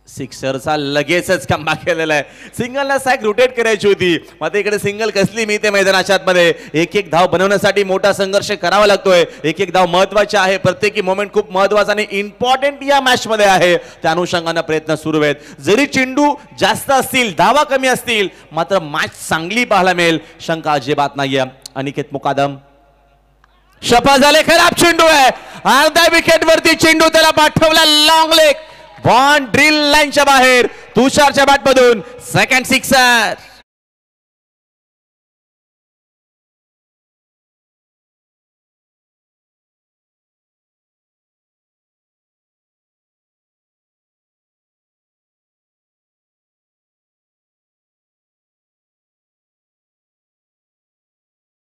सिक्सरचा लगेचच कमबॅक केलेला आहे. सिंगलला सॅक रोटेट करायची होती, मात्र इकडे सिंगल कसली मिळते मैदानाच्या आतमध्ये. एक धाव बनवण्यासाठी मोठा संघर्ष करावा लागतोय. एक धाव महत्वाची आहे. प्रत्येकी मोमेंट खूप महत्वाचा आणि इम्पॉर्टंट या मॅच मध्ये आहे. त्या अनुषंगाने प्रयत्न सुरू आहेत. जरी चेंडू जास्त असतील, धावा कमी असतील, मात्र मॅच चांगली पाहायला मिळेल, शंका अजिबात नाहीये. अनिकेत मुकादम शपा झाले. खराब चेंडू आहे. अर्ध्या विकेट वरती चेंडू त्याला पाठवला लॉंग लेग. बाउंड्री लाईनच्या बाहेर. तुषारच्या बॅटमधून second sixer.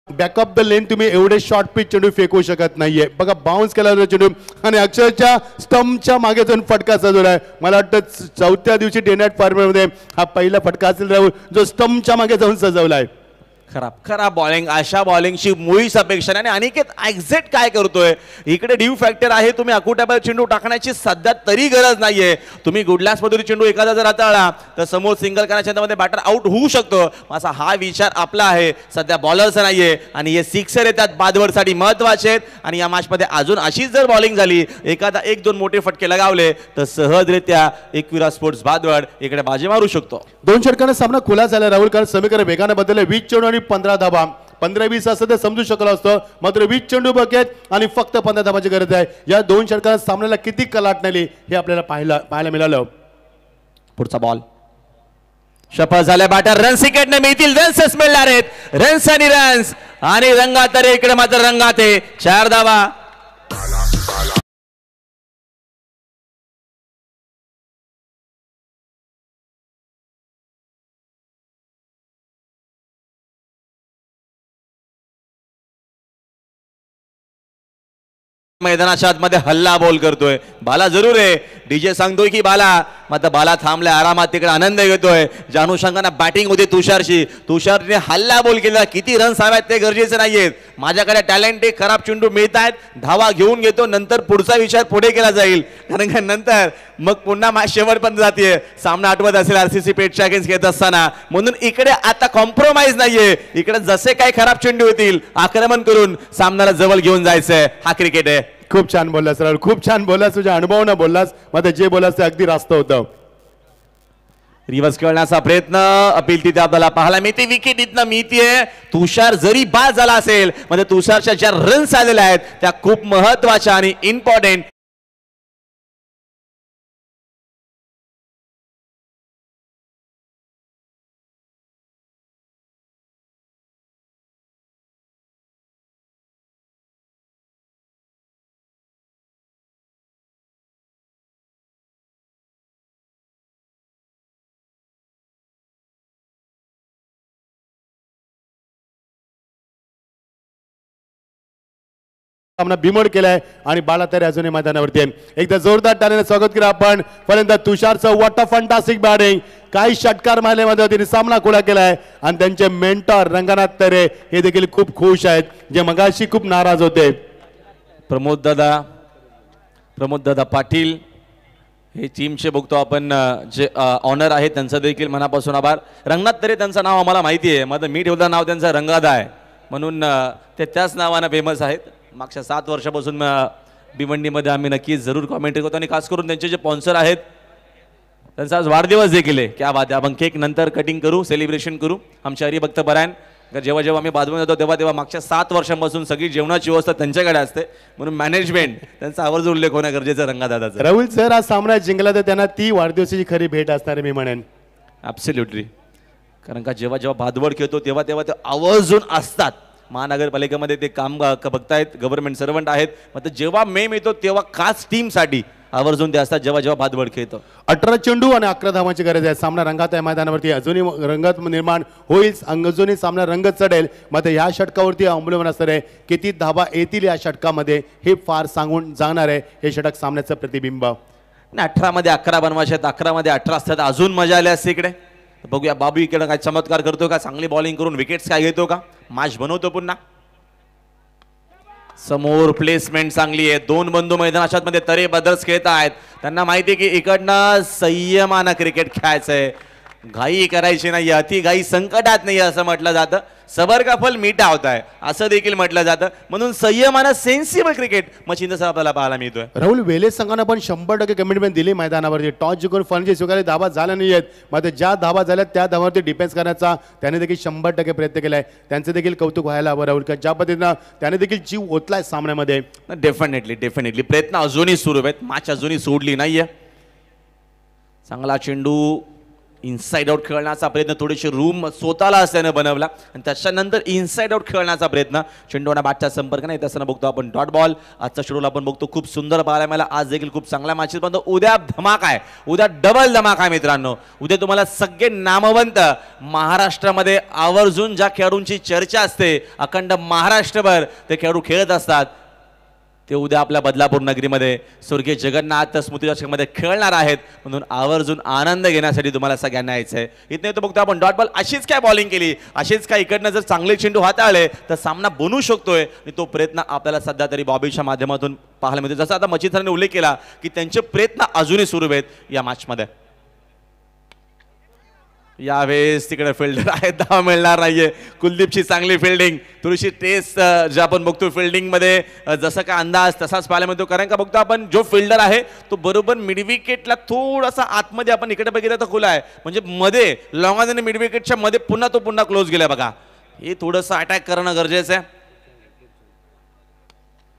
Back up the lane तुम्ही एवढे शॉर्ट पिच चेंडू फेकू शकत नाहीये. बघा, बाउन्स केला जातो चेंडू आणि अक्षरशः स्टंपच्या मागे जाऊन फटका सजवलाय. मला वाटतं 4थ्या दिवशी डे नाईट फॉर्मॅटमध्ये हा पहिला फटका असेल राहुल जो स्टंपच्या मागे जाऊन सजवलाय. खराब बॉलिंग. अशा बॉलिंगची मुळीच अपेक्षा नाही. आणि अनिकेत एक्झॅक्ट काय करतोय. इकडे ड्यू फॅक्टर आहे. तुम्ही अकुटाबाहेर चेंडू टाकण्याची सध्या तरी गरज नाहीये. तुम्ही गुडलास मधून चेंडू एखादा जर हाताळला तर समोर सिंगल करण्याच्या बॅटर आउट होऊ शकतो. असा हा विचार आपला आहे. सध्या बॉलरचा नाहीये आणि हे सिक्सर येतात बादवडसाठी महत्वाचे आहेत. आणि या मॅच मध्ये अजून अशीच जर बॉलिंग झाली, एखादा 1-2 मोठे फटके लगावले तर सहजरित्या एकविरा स्पोर्ट्स बादवड इकडे बाजी मारू शकतो. 2 षटकांना सामना खुला झाला राहुल, कारण समीकरण वेगाने बदलले. 20 चेंडू आणि 15 धाबा. 15-20 असं तर समजू शकलं असतं, मात्र 20 चेंडू बकेट आणि फक्त 15 धाबाची गरज आहे. या 2 षटकांना सामन्याला किती कलाट नेली हे आपल्याला पाहायला मिळालं. पुढचा बॉल शपथ झाल्या. बॅटर रन्स इकडनं मिळतील. रन्सच मिळणार आहेत. रन्स आणि रंगात रे. इकडे मात्र रंगात आहे. 4 धावा. मैदानाच्या आतमध्ये हल्ला बॉल करतोय. बाला जरूर आहे, डीजे सांगतोय की बाला, मात्र बाला थांबलाय, आरामात तिकडे आनंद घेतोय. जानूशंकांना बॅटिंग होते तुषारशी, तुषारने हल्ला बॉल केला. किती रन्स हव्यात ते गरजेचे नाहीयेत. माझ्याकडे टॅलेंट आहे, खराब चेंडू मिळत आहेत, धावा घेऊन घेतो, नंतर पुढचा विचार पुढे केला जाईल. कारण का नंतर मग पुन्हा मॅच शेवटपर्यंत जाते. सामना आठवत असेल आरसीसी पेटच्या अगेन्स्ट घेत असताना, म्हणून इकडे आता कॉम्प्रोमाइज नाहीये. इकडे जसे काही खराब चेंडू येतील आक्रमण करून सामन्याला जवळ घेऊन जायचंय. हा क्रिकेट आहे. खूप छान बोललास राहुल, खूप छान बोललास, तुझ्या अनुभवानं बोललास. मात्र जे बोललास ते अगदी रास्त होतं. रिव्हर्स खेळण्याचा प्रयत्न, अपील तिथे आपल्याला पाहायला मिळते. विकेट इथनं मिळतीये. तुषार जरी बाद झाला असेल, म्हणजे तुषारच्या ज्या रन्स आलेल्या आहेत त्या खूप महत्वाच्या आणि इम्पॉर्टंट. सामना बिमोड केलाय आणि बाला तरी अजूनही मैदानावरती आहे. एकदा जोरदार टाळ्याने स्वागत करा आपण. पर्यंत तुषारचं वॉट अ फंटास्टिक बॅटिंग, काही षटकार मारल्यामध्ये तिने सामना खुला केलाय. आणि त्यांचे मेंटॉर रंगनाथ तरे हे देखील खूप खुश आहेत, जे मगाशी खूप नाराज होते. प्रमोद दादा पाटील हे टीमचे बघतो आपण, जे ऑनर आहे त्यांचा देखील मनापासून आभार. रंगनाथ तरे त्यांचं नाव आम्हाला माहिती आहे, मात्र मी ठेवलं नाव त्यांचं रंगादा आहे, म्हणून ते त्याच नावानं फेमस आहेत. मागच्या 7 वर्षापासून भिवंडीमध्ये आम्ही नक्कीच जरूर कॉमेंट्री करतो. आणि खास करून त्यांचे जे स्पॉन्सर आहेत त्यांचा आज वाढदिवस देखील आहे. क्या बात आहे. आपण केक नंतर कटिंग करू, सेलिब्रेशन करू. आमचे हरिभक्त परायण जेव्हा जेव्हा आम्ही बाजूला जातो तेव्हा मागच्या 7 वर्षांपासून सगळी जेवणाची व्यवस्था त्यांच्याकडे असते, म्हणून मॅनेजमेंट त्यांचा आवर्जून उल्लेख होणं गरजेचं रंगादादाचं. राहुल सर आज सामना जिंकला तर त्यांना ती वाढदिवसाची खरी भेट असणार आहे मी म्हणेन. ॲब्सोल्युटली. कारण का जेव्हा जेव्हा भादवड खेळतो तेव्हा तेव्हा ते आवर्जून असतात. महानगरपालिकेमध्ये ते काम बघतायत, गव्हर्नमेंट सर्वंट आहेत, मात्र जेव्हा मेम येतो तेव्हा खास टीमसाठी आवर्जून ते असतात जेव्हा जेव्हा भादवड खेळतो. 18 चेंडू आणि 11 धावांची गरज आहे. सामना रंगात आहे मैदानावरती, अजूनही रंगत निर्माण होईल, अजूनही सामना रंगत चढेल. मात्र या षटकावरती अवलंबून असणार आहे किती धावा येतील या षटकामध्ये, हे फार सांगून जाणार आहे हे षटक सामन्याचं प्रतिबिंब. 18 मध्ये 11 बनवायचे आहेत, 11 मध्ये 18 असतात, अजून मजा आली असते इकडे. बघूया बाबू इकडे काय चमत्कार करतो का, चांगली बॉलिंग करून विकेट्स काय घेतो का, मॅच बनवतो पुन्हा. समोर प्लेसमेंट चांगली आहे. 2 बंधू मैदानाच्या मध्ये तरे ब्रदर्स खेळत आहेत. त्यांना माहिती आहे की इकडनं संयमानं क्रिकेट खेळायचंय, घाई करायची नाही, अति घाई संकटात नाही असं म्हटलं जातं. सबर का फल मीठा होता है असं देखील म्हटलं जातं. म्हणून संयमानं सेन्सिबल क्रिकेट मच्छिंद्र सर आपल्याला पाहायला मिळतोय. राहुल वेलेस संघानं पण 100% कमिटमेंट दिली मैदानावरती. टॉस जिंकून फलंदाजी स्वीकारली, धावा झाल्या नाही आहेत, मात्र ज्या धावा झाल्या त्या धावावरती डिफेन्स करण्याचा त्याने देखील 100% प्रयत्न केलाय. त्यांचं देखील कौतुक व्हायला हवं राहुल, का ज्या पद्धतीनं त्याने देखील जीव ओतलाय सामन्यामध्ये. डेफिनेटली प्रयत्न अजूनही सुरू आहेत, मॅच अजूनही सोडली नाहीये. चांगला चेंडू इनसाइड आउट खेळण्याचा प्रयत्न, थोडीशी रूम स्वतःला असल्यानं बनवला आणि त्याच्यानंतर इनसाइड आउट खेळण्याचा प्रयत्न. चेंडूना बॅटचा संपर्क नाही तसं बघतो आपण डॉट बॉल. आजचा शेड्यूल आपण बघतो खूप सुंदर पाहायला मला. आज देखील खूप चांगला मॅचेस बनतो. उद्या धमाका आहे, उद्या डबल धमाका आहे मित्रांनो. उद्या तुम्हाला सगळे नामवंत महाराष्ट्रामध्ये आवर्जून ज्या खेळाडूंची चर्चा असते, अखंड महाराष्ट्रभर ते खेळाडू खेळत असतात, ते उद्या आपल्या बदलापूर नगरीमध्ये स्वर्गीय जगन्नाथ स्मृतिचषकमध्ये खेळणार आहेत. म्हणून आवर्जून आनंद घेण्यासाठी तुम्हाला सगळ्यांना यायचं आहे. इथं तो बघतो आपण डॉट बॉल. अशीच काय बॉलिंग केली, अशीच काय इकडनं जर चांगले चेंडू हाताळले तर सामना बनू शकतोय. आणि तो प्रयत्न आपल्याला सध्या तरी बॉबीच्या माध्यमातून पाहायला मिळतो. जसं आता मच्छिंद्र सरांनी उल्लेख केला की त्यांचे प्रयत्न अजूनही सुरू आहेत या मॅचमध्ये. यावेळेस तिकडे फिल्डर आहेत, धाव मिळणार नाहीये. कुलदीपची चांगली फिल्डिंग, थोडीशी टेस्ट जे आपण बघतो फिल्डिंगमध्ये जसं का अंदाज तसाच पाहायला मिळतो. कारण का बघतो आपण जो फिल्डर आहे तो बरोबर मिडविकेटला थोडासा आतमध्ये आपण इकडे बघितलं तर खुला आहे, म्हणजे मध्ये लॉंग आणि मिडविकेटच्या मध्ये पुन्हा क्लोज गेलाय बघा. हे थोडंसं अटॅक करणं गरजेचं आहे.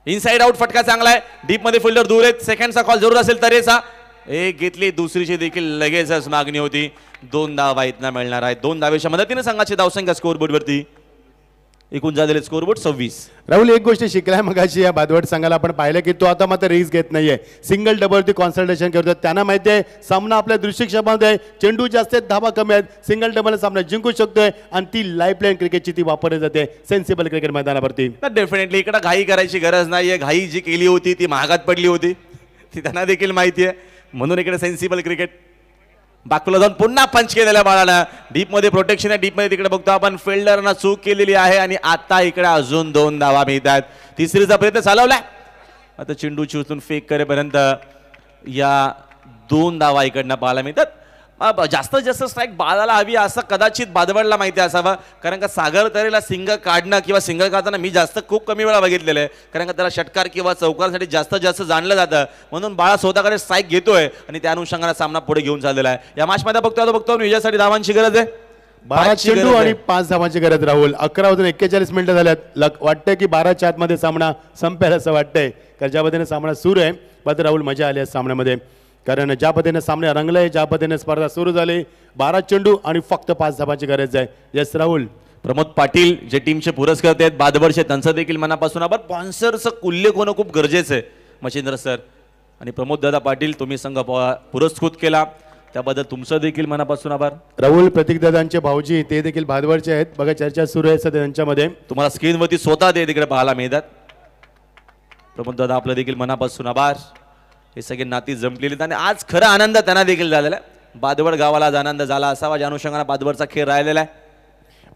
इनसाइड आउट फटका चांगला आहे, डीप मध्ये फिल्डर दूर आहेत. सेकंडचा कॉल जरूर असेल तरेचा. एक घेतली, दुसरीची देखील लगेचच मागणी होती. 2 धावा इथनं मिळणार आहेत. 2 धावेच्या मदतीने संघाची धावसंख्या स्कोअरबोर्डवरती एकूण झालेले स्कोरबोर्ड 26. राहुल एक गोष्ट शिकलाय मगाशी या बादवड संघाला आपण पाहिलं की तो आता मात्र रिस्क घेत नाहीये, सिंगल डबलवरती कॉन्सन्ट्रेशन करतो. त्यांना माहिती आहे सामना आपल्या दृष्टिक्षेपामध्ये आहे, चेंडू जास्त आहेत, धाबा कमी आहेत, सिंगल डबल सामना जिंकू शकतोय आणि ती लाईफलाईन क्रिकेटची ती वापरली जाते सेन्सिबल क्रिकेट मैदानावरती. डेफिनेटली इकडे घाई करायची गरज नाहीये. घाई जी केली होती ती महागात पडली होती, ती त्यांना देखील माहिती आहे. म्हणून इकडे सेन्सिबल क्रिकेट. बाकूला जाऊन पुन्हा पंच केलेल्या बाळानं डीपमध्ये प्रोटेक्शन आहे. डीपमध्ये तिकडे बघतो आपण फिल्डरनं चूक केलेली आहे आणि आता इकडे अजून 2 धावा मिळतात. तिसरीचा प्रयत्न चालवलाय, आता चेंडूची उचलून फेक करेपर्यंत या 2 धावा इकडनं पाहायला मिळतात. जास्तीत जास्त स्ट्राईक बाळाला हवी असं कदाचित बादवडला माहिती असावं, कारण का सागर तरेला सिंग काढणं किंवा सिंगल काढताना मी खूप कमी वेळा बघितलेलं आहे, कारण का त्याला षटकार किंवा चौकारसाठी जास्तीत जास्त जाणलं जातं. म्हणून बाळा स्वतःकडे स्ट्राईक घेतोय आणि त्या अनुषंगाने सामना पुढे घेऊन चाललेला आहे. या मॅचमध्ये बघतो विजयासाठी धावांची गरज आहे. 12 चेंडू आणि 5 धावांची गरज. राहुल 11:41 मिनिटं झाल्यात. वाटतंय की 12च्या आतमध्ये सामना संपेल असं वाटतंय, कारण ज्या पद्धतीने सामना सुरू आहे मात्र राहुल मजा आली आहे सामन्यामध्ये, कारण ज्या पद्धतीने सामने रंगले, ज्या पद्धतीने स्पर्धा सुरू झाली. 12 चेंडू आणि फक्त 5 धावांची गरज आहे. यस राहुल. प्रमोद पाटील जे टीमचे पुरस्कार आहेत बादवडचे, त्यांचं देखील मनापासून आभार. स्पॉन्सरचं उल्लेख होणं खूप गरजेचं आहे मच्छिंद्र सर आणि प्रमोद दादा पाटील, तुम्ही संघ पुरस्कृत केला त्याबद्दल तुमचं देखील मनापासून आभार. राहुल प्रतीकदादांचे भाऊजी ते देखील बादवडचे आहेत, बघा चर्चा सुरू आहे सध्या त्यांच्यामध्ये. तुम्हाला स्क्रीनवरती स्वतः ते तिकडे पाहायला मिळतात. प्रमोद दादा आपलं देखील मनापासून आभार. हे सगळे नाती जमलेली आणि आज खरा आनंद त्यांना देखील झालेला आहे. बादवड गावाला आज आनंद झाला असावा, ज्या अनुषंगाने बादवडचा खेळ राहिलेला आहे.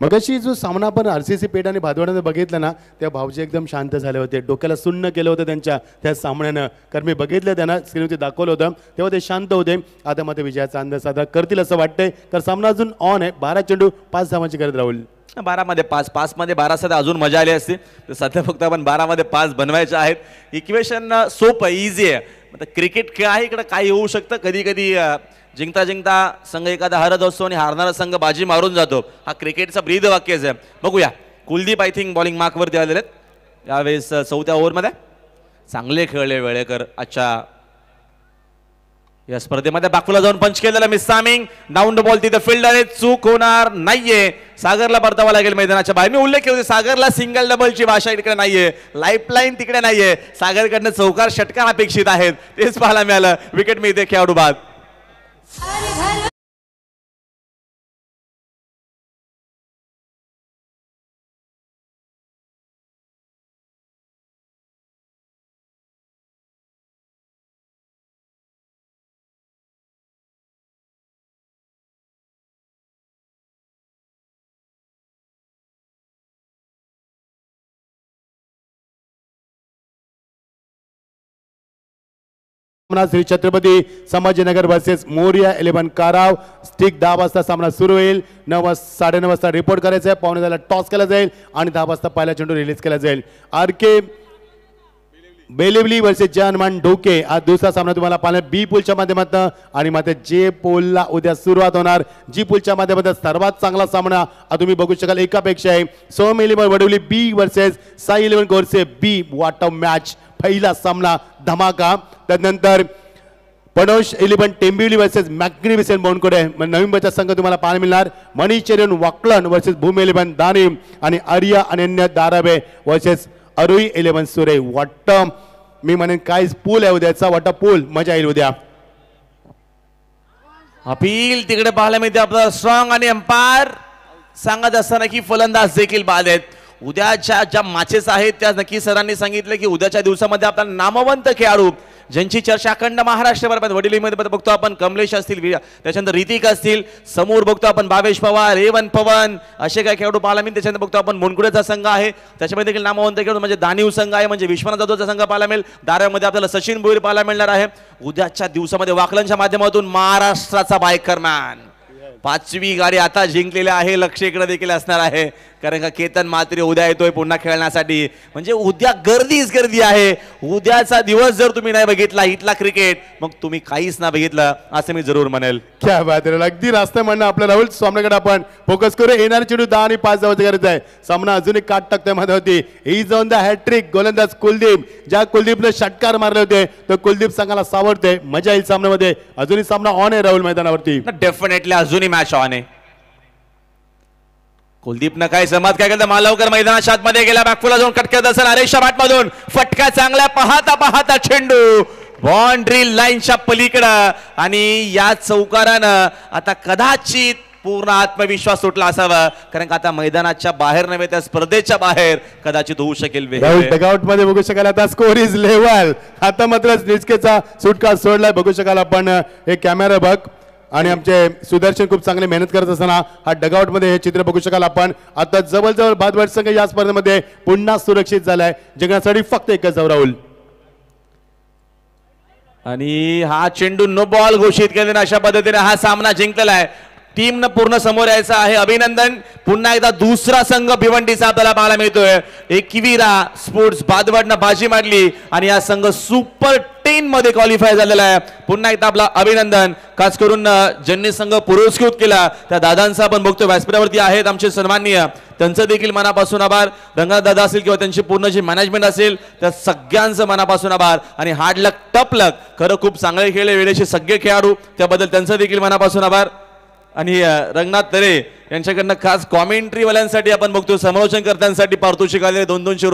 मगाशी जो सामना आपण RCC पेठ आणि भादवडाने बघितला ना, त्या भाऊजी एकदम शांत झाले होते, डोक्याला सुन्न केलं होतं त्यांच्या त्या सामन्यानं, कारण मी बघितलं त्यांना स्क्रीनवरती दाखवलं होतं तेव्हा ते शांत होते. आता मात्र विजयाचा अंदाज साधा करतील असं वाटतंय, तर सामना अजून ऑन आहे. 12 चेंडू 5 धावांची गरज. राहुल 12मध्ये 5, 5मध्ये 12 सध्या अजून मजा आली असती. तर सध्या फक्त आपण 12मध्ये 5 बनवायचे आहेत. इक्वेशन सोपं इझी आहे. आता क्रिकेट खेळ आहे, इकडे काय होऊ शकतं, कधी कधी जिंकता जिंकता संघ एखादा हरत असतो आणि हारणारा संघ बाजी मारून जातो. हा क्रिकेटचा ब्रीद वाक्यच आहे. बघूया कुलदीप आय थिंक बॉलिंग मार्कवरती आलेले आहेत यावेळेस 4थ्या ओव्हरमध्ये. चांगले खेळले वेळेकर आजच्या या स्पर्धेमध्ये. बाकूला जाऊन पंच केलेला मिसामिंग डाऊन द बॉल, तिथे फिल्डर चूक होणार नाहीये. सागरला परतावा लागेल मैदानाच्या बाहेर. मी उल्लेख केला सागरला सिंगल डबलची भाषा इकडे नाहीये, लाईफलाईन तिकडे नाहीये. सागरकडनं चौकार षटकार अपेक्षित आहेत, तेच पाहायला मिळालं. विकेट मिळते खेळाडू बाद. श्री छत्रपती संभाजीनगर वर्सेस मोरिया 11 काराव. स्टिक 10 वाजता सामना सुरू होईल. 9:30 वाजता रिपोर्ट करायचा आहे. 9:45 टॉस केला जाईल आणि 10 वाजता पहिला चेंडू रिलीज केला जाईल. RK बेलिवली वर्सेस जानमान ढोके हा दुसरा सामना तुम्हाला पाहायला बी पूलच्या माध्यमातून आणि मात्र जे पूलला उद्या सुरुवात होणार. जी पूलच्या माध्यमातून सर्वात चांगला सामना तुम्ही बघू शकाल एकापेक्षा आहे. सोम 11 वडवली बी वर्सेस साई 11 गोरसे बी. वॉट अ मॅच, पहिला सामना धमाका. त्यानंतर पडोश 11 टेंबिवली वर्सेस मॅग्निफिसेंट बोनकोडे नवीन बचा संघ तुम्हाला पाहायला मिळणार. मणिचेरियन वाकलन वर्सेस भूमी 11 दानिम आणि आर्या अनन्य दाराबे वर्सेस अरुई 11 सुरे. वाट मी म्हणेन काय पूल आहे उद्याचा, वाटा पूल मजा येईल उद्या. अपील तिकडे पाहायला मिळते आपला स्ट्रॉंग आणि अंपायर सांगत असताना की फलंदाज देखील बाद आहेत. उद्याच्या ज्या मॅचेस आहेत त्या नक्की सरांनी सांगितलं की उद्याच्या दिवसामध्ये आपला नामवंत खेळाडू ज्यांची चर्चा अखंड महाराष्ट्रभर वडिलीमध्ये बघतो आपण कमलेश असतील, त्याच्यानंतर ऋतिक असतील, समोर बघतो आपण भावेश पवार, रेवन पवन असे काय खेळाडू पाहायला मिळेल. त्याच्यानंतर बघतो आपण मुनकुडेचा संघ आहे, त्याच्यामध्ये देखील नामवंत खेळाडू म्हणजे दानिव संघ आहे, म्हणजे विश्वनाथ जाधवचा संघ पाहायला मिळेल. दारामध्ये आपल्याला सचिन भोईर पाहायला मिळणार आहे. उद्याच्या दिवसामध्ये वाकलनच्या माध्यमातून महाराष्ट्राचा बायकर मॅन 5वी गाडी आता जिंकलेली आहे. लक्ष इकडे देखील असणार आहे कारण का केतन मात्रे उद्या येतोय पुन्हा खेळण्यासाठी. म्हणजे उद्या गर्दीच गर्दी आहे. उद्याचा दिवस जर तुम्ही नाही बघितला इथला क्रिकेट मग तुम्ही काहीच ना बघितलं असं मी जरूर म्हणेल. क्या बात आहे, अगदी रास्ता म्हणणं आपल्या राहुल सामन्याकडे आपण फोकस करू. येणारे चेंडू 10 आणि 5 धावांची गरज आहे. सामना अजूनही काट टाकतोय मध्ये इज ऑन द हॅट्रिक गोलंदाज कुलदीप. ज्या कुलदीपने षटकार मारले होते तो कुलदीप संघाला सावरते. मजा येईल सामन्यामध्ये. अजूनही सामना ऑन आहे राहुल मैदानावरती. डेफिनेटली अजूनही मॅच ऑन आहे. कुलदीपनं काय चमत्कार केला, मालवकर मैदानाच्या आतमध्ये गेला, बॅकफुला जाऊन कट करत असेल अरेशा मधून फटका चांगला, पाहता पाहता चेंडू बाउंड्री लाईनच्या पलीकडं आणि या चौकारानं आता कदाचित पूर्ण आत्मविश्वास सुटला असावा, कारण का आता मैदानाच्या बाहेर नव्हे त्या स्पर्धेच्या बाहेर कदाचित होऊ शकेल. राहुल डगआउट मध्ये बघू शकाल आता स्कोर इज लेवल. आता मात्र निचकेचा सुटका सोडलाय, बघू शकाल आपण हे कॅमेरा बघ. आणि आमचे सुदर्शन खूप चांगले मेहनत करत असताना हा डगआउट मध्ये हे चित्र बघू शकाल आपण. आता जवळजवळ बादवाड संघ या स्पर्धेमध्ये पुन्हा सुरक्षित झालाय. जिंकण्यासाठी फक्त एकच धाव राहुल. आणि हा चेंडू नो बॉल घोषित केल्याने अशा पद्धतीने हा सामना जिंकलेला आहे. टीमनं पूर्ण समोर यायचं आहे. अभिनंदन. पुन्हा एकदा दुसरा संघ भिवंडीचा आपल्याला पाहायला मिळतोय. एकविरा स्पोर्ट्स बादवाडनं बाजी मारली आणि हा संघ सुपर 10 मध्ये क्वालिफाय झालेला आहे. पुन्हा एकदा आपला अभिनंदन. खास करून ज्यांनी संघ पुरस्कृत केला त्या दादांचा आपण बघतोय व्यासपीठावरती आहेत आमचे सन्माननीय, त्यांचं देखील मनापासून आभार. रंगनाथ दादा असेल किंवा त्यांची पूर्ण जी मॅनेजमेंट असेल त्या सगळ्यांचं मनापासून आभार. आणि हार्ड लक टप लक, खरं खूप चांगले खेळले वेळेचे सगळे खेळाडू, त्याबद्दल त्यांचं देखील मनापासून आभार. आणि रंगनाथ तरे यांच्याकडनं खास कॉमेंट्रीवाल्यांसाठी आपण बघतो समालोचनकर्त्यांसाठी पारितोषिक आले 200-200 रुपये.